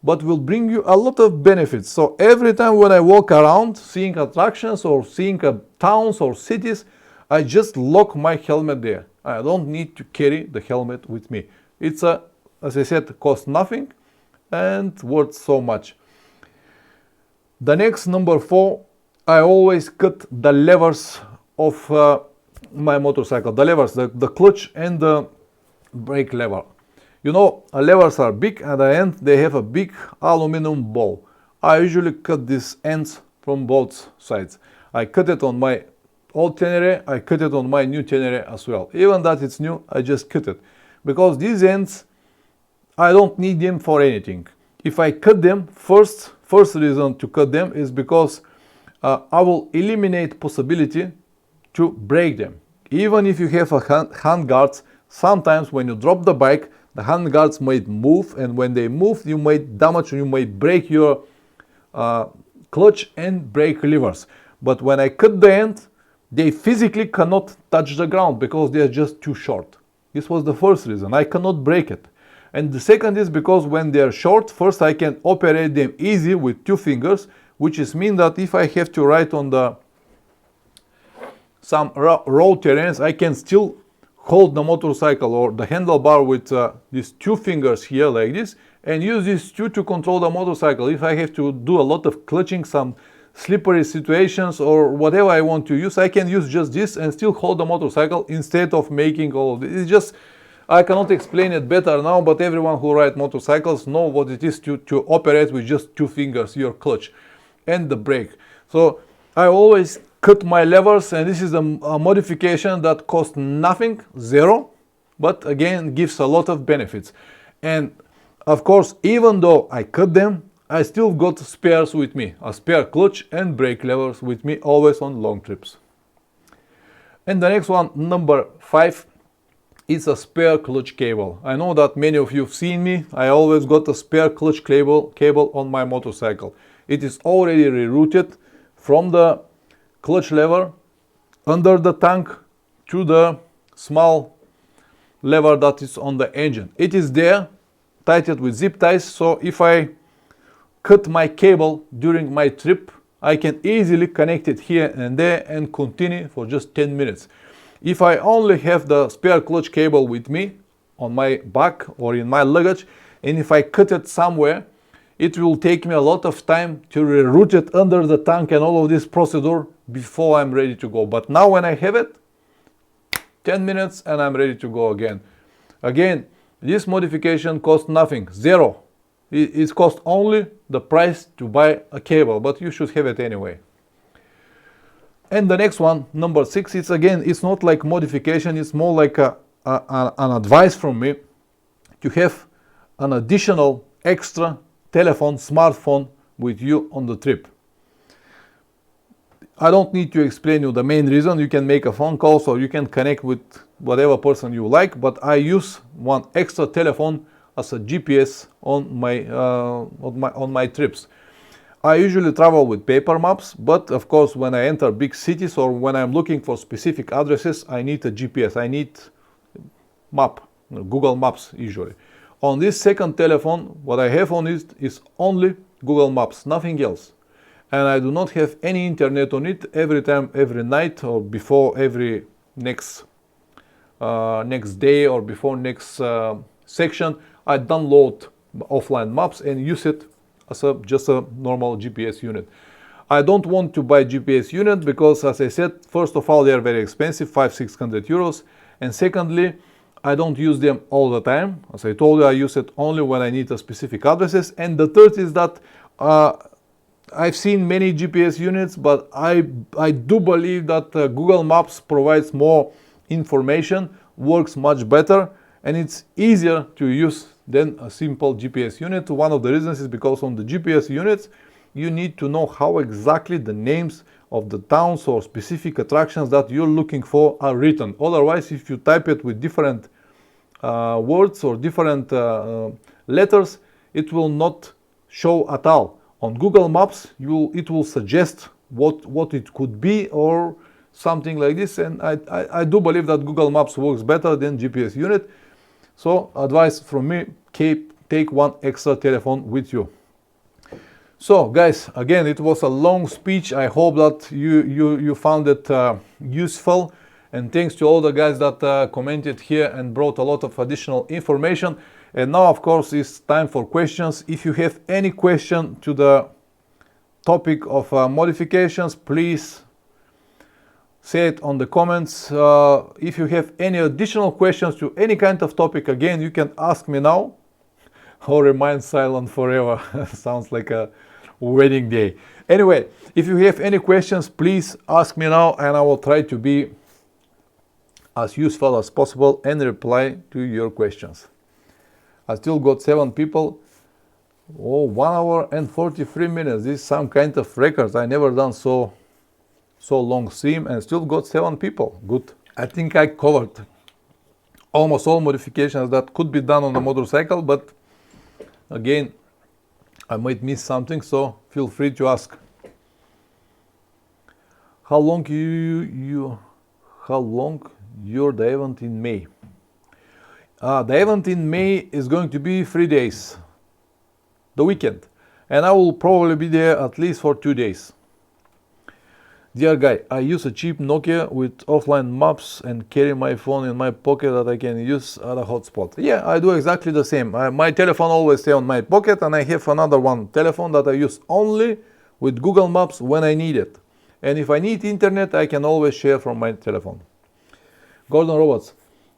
but will bring you a lot of benefits. So every time when I walk around seeing attractions or seeing towns or cities, I just lock my helmet there. I don't need to carry the helmet with me. It's as I said, costs nothing and worth so much. The next, number 4, I always cut the levers of my motorcycle. The levers, the clutch and the brake lever. You know, levers are big, and at the end they have a big aluminum ball. I usually cut these ends from both sides. I cut it on my old Tenere, I cut it on my new Tenere as well. Even that it's new, I just cut it. Because these ends, I don't need them for anything. If I cut them, first reason to cut them is because I will eliminate possibility to break them. Even if you have a hand guards, sometimes when you drop the bike, the hand guards might move, and when they move, you might damage, you might break your clutch and brake levers. But when I cut the end, they physically cannot touch the ground because they are just too short. This was the first reason. I cannot break it. And the second is because when they are short, first I can operate them easy with 2 fingers, which is mean that if I have to ride on some road terrains, I can still hold the motorcycle or the handlebar with these 2 fingers here like this, and use these 2 to control the motorcycle. If I have to do a lot of clutching, some slippery situations or whatever I want to use, I can use just this and still hold the motorcycle instead of making all of this. It's just, I cannot explain it better now, but everyone who rides motorcycles know what it is to operate with just 2 fingers, your clutch and the brake. So I always cut my levers, and this is a modification that costs nothing, 0, but again gives a lot of benefits. And of course, even though I cut them, I still got spares with me, a spare clutch and brake levers with me always on long trips. And the next one, number 5, is a spare clutch cable. I know that many of you have seen me. I always got a spare clutch cable on my motorcycle. It is already rerouted from the clutch lever under the tank to the small lever that is on the engine. It is there, tightened with zip ties, so if I cut my cable during my trip, I can easily connect it here and there and continue for just 10 minutes. If I only have the spare clutch cable with me on my back or in my luggage, and if I cut it somewhere, it will take me a lot of time to reroute it under the tank and all of this procedure before I'm ready to go. But now when I have it, 10 minutes and I'm ready to go again. Again, this modification costs nothing, 0. It costs only the price to buy a cable, but you should have it anyway. And the next one, number 6, it's not like modification, it's more like an advice from me to have an additional extra telephone, smartphone with you on the trip. I don't need to explain you the main reason. You can make a phone call, so you can connect with whatever person you like, but I use one extra telephone as a GPS on my trips. I usually travel with paper maps, but of course when I enter big cities or when I'm looking for specific addresses, I need a GPS, I need map, Google Maps usually. On this second telephone, what I have on it is only Google Maps, nothing else. And I do not have any internet on it. Every time, every night or before every next day or before next section, I download offline maps and use it as just a normal GPS unit. I don't want to buy GPS unit because, as I said, first of all, they are very expensive, 500-600 euros. And secondly, I don't use them all the time. As I told you, I use it only when I need a specific addresses. And the third is that I've seen many GPS units, but I do believe that Google Maps provides more information, works much better, and it's easier to use than a simple GPS unit. One of the reasons is because on the GPS units, you need to know how exactly the names of the towns or specific attractions that you're looking for are written. Otherwise, if you type it with different words or different letters, it will not show at all. On Google Maps, it will suggest what it could be or something like this, and I do believe that Google Maps works better than GPS unit. So advice from me, take one extra telephone with you. So guys, again, it was a long speech. I hope that you found it useful, and thanks to all the guys that commented here and brought a lot of additional information. And now, of course, it's time for questions. If you have any question to the topic of modifications, please say it on the comments. If you have any additional questions to any kind of topic, again, you can ask me now or remain silent forever. Sounds like a wedding day. Anyway, if you have any questions, please ask me now, and I will try to be as useful as possible and reply to your questions. I still got 7 people. Oh, 1 hour and 43 minutes. This is some kind of record. I never done so long stream and still got 7 people. Good. I think I covered almost all modifications that could be done on the motorcycle, but again, I might miss something, so feel free to ask. How long your the event in May? The event in May is going to be 3 days, the weekend, and I will probably be there at least for 2 days. Dear guy, I use a cheap Nokia with offline maps and carry my phone in my pocket that I can use at a hotspot. Yeah, I do exactly the same. My telephone always stays on my pocket, and I have another one telephone that I use only with Google Maps when I need it. And if I need internet, I can always share from my telephone. Gordon Roberts,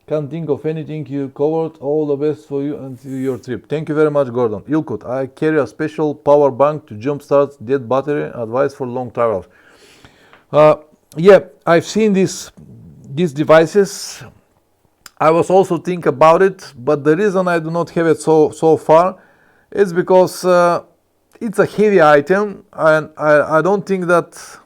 can't think of anything you covered. All the best for you and your trip. Thank you very much, Gordon. Ilkut, I carry a special power bank to jumpstart dead battery. Advice for long travels. Yeah, I've seen these devices. I was also thinking about it, but the reason I do not have it so far is because it's a heavy item, and I don't think that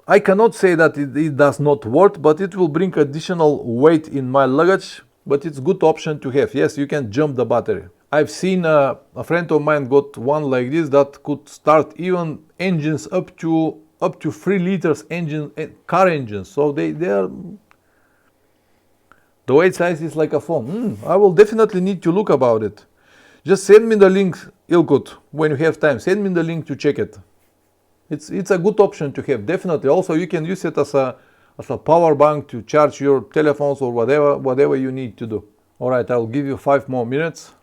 I cannot say that it does not work, but it will bring additional weight in my luggage. But it's a good option to have. Yes, you can jump the battery. I've seen a friend of mine got one like this that could start even engines up to 3 liters car engines. So they are, the weight size is like a phone. I will definitely need to look about it. Just send me the link, Ilkut, when you have time. Send me the link to check it. It's a good option to have, definitely. Also, you can use it as a power bank to charge your telephones or whatever you need to do. All right, I'll give you 5 more minutes,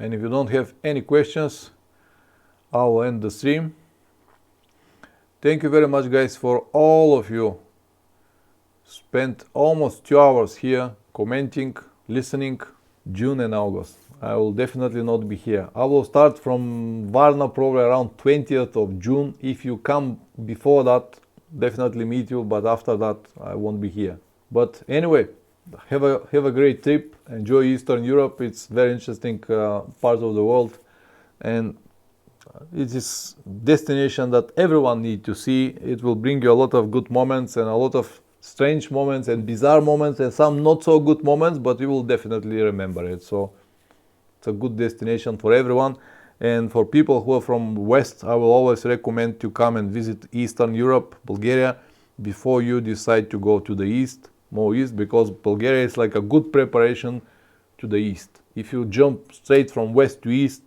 and if you don't have any questions, I'll end the stream. Thank you very much, guys, for all of you. Spent almost 2 hours here commenting, listening, June and August. I will definitely not be here. I will start from Varna probably around 20th of June. If you come before that, definitely meet you, but after that I won't be here. But anyway, have a great trip. Enjoy Eastern Europe. It's very interesting part of the world, and it is destination that everyone needs to see. It will bring you a lot of good moments and a lot of strange moments and bizarre moments and some not so good moments, but you will definitely remember it. So it's a good destination for everyone. And for people who are from West, I will always recommend to come and visit Eastern Europe, Bulgaria, before you decide to go to the east, more east, because Bulgaria is like a good preparation to the east. If you jump straight from west to east,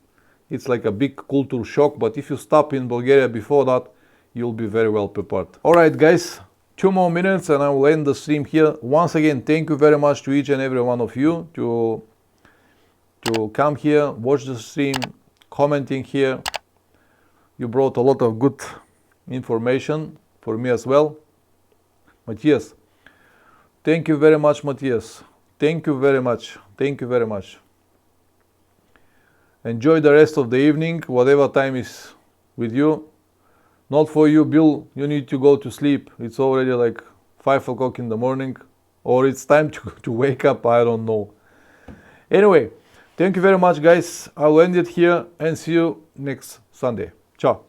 it's like a big culture shock, but if you stop in Bulgaria before that, you'll be very well prepared. All right, guys, 2 more minutes and I will end the stream here. Once again, thank you very much to each and every one of you to come here, watch the stream, commenting here. You brought a lot of good information for me as well. Matthias, thank you very much, Matthias. Thank you very much. Thank you very much. Enjoy the rest of the evening, whatever time is with you. Not for you, Bill. You need to go to sleep. It's already like 5 o'clock in the morning, or it's time to wake up. I don't know. Anyway, thank you very much, guys. I'll end it here and see you next Sunday. Ciao.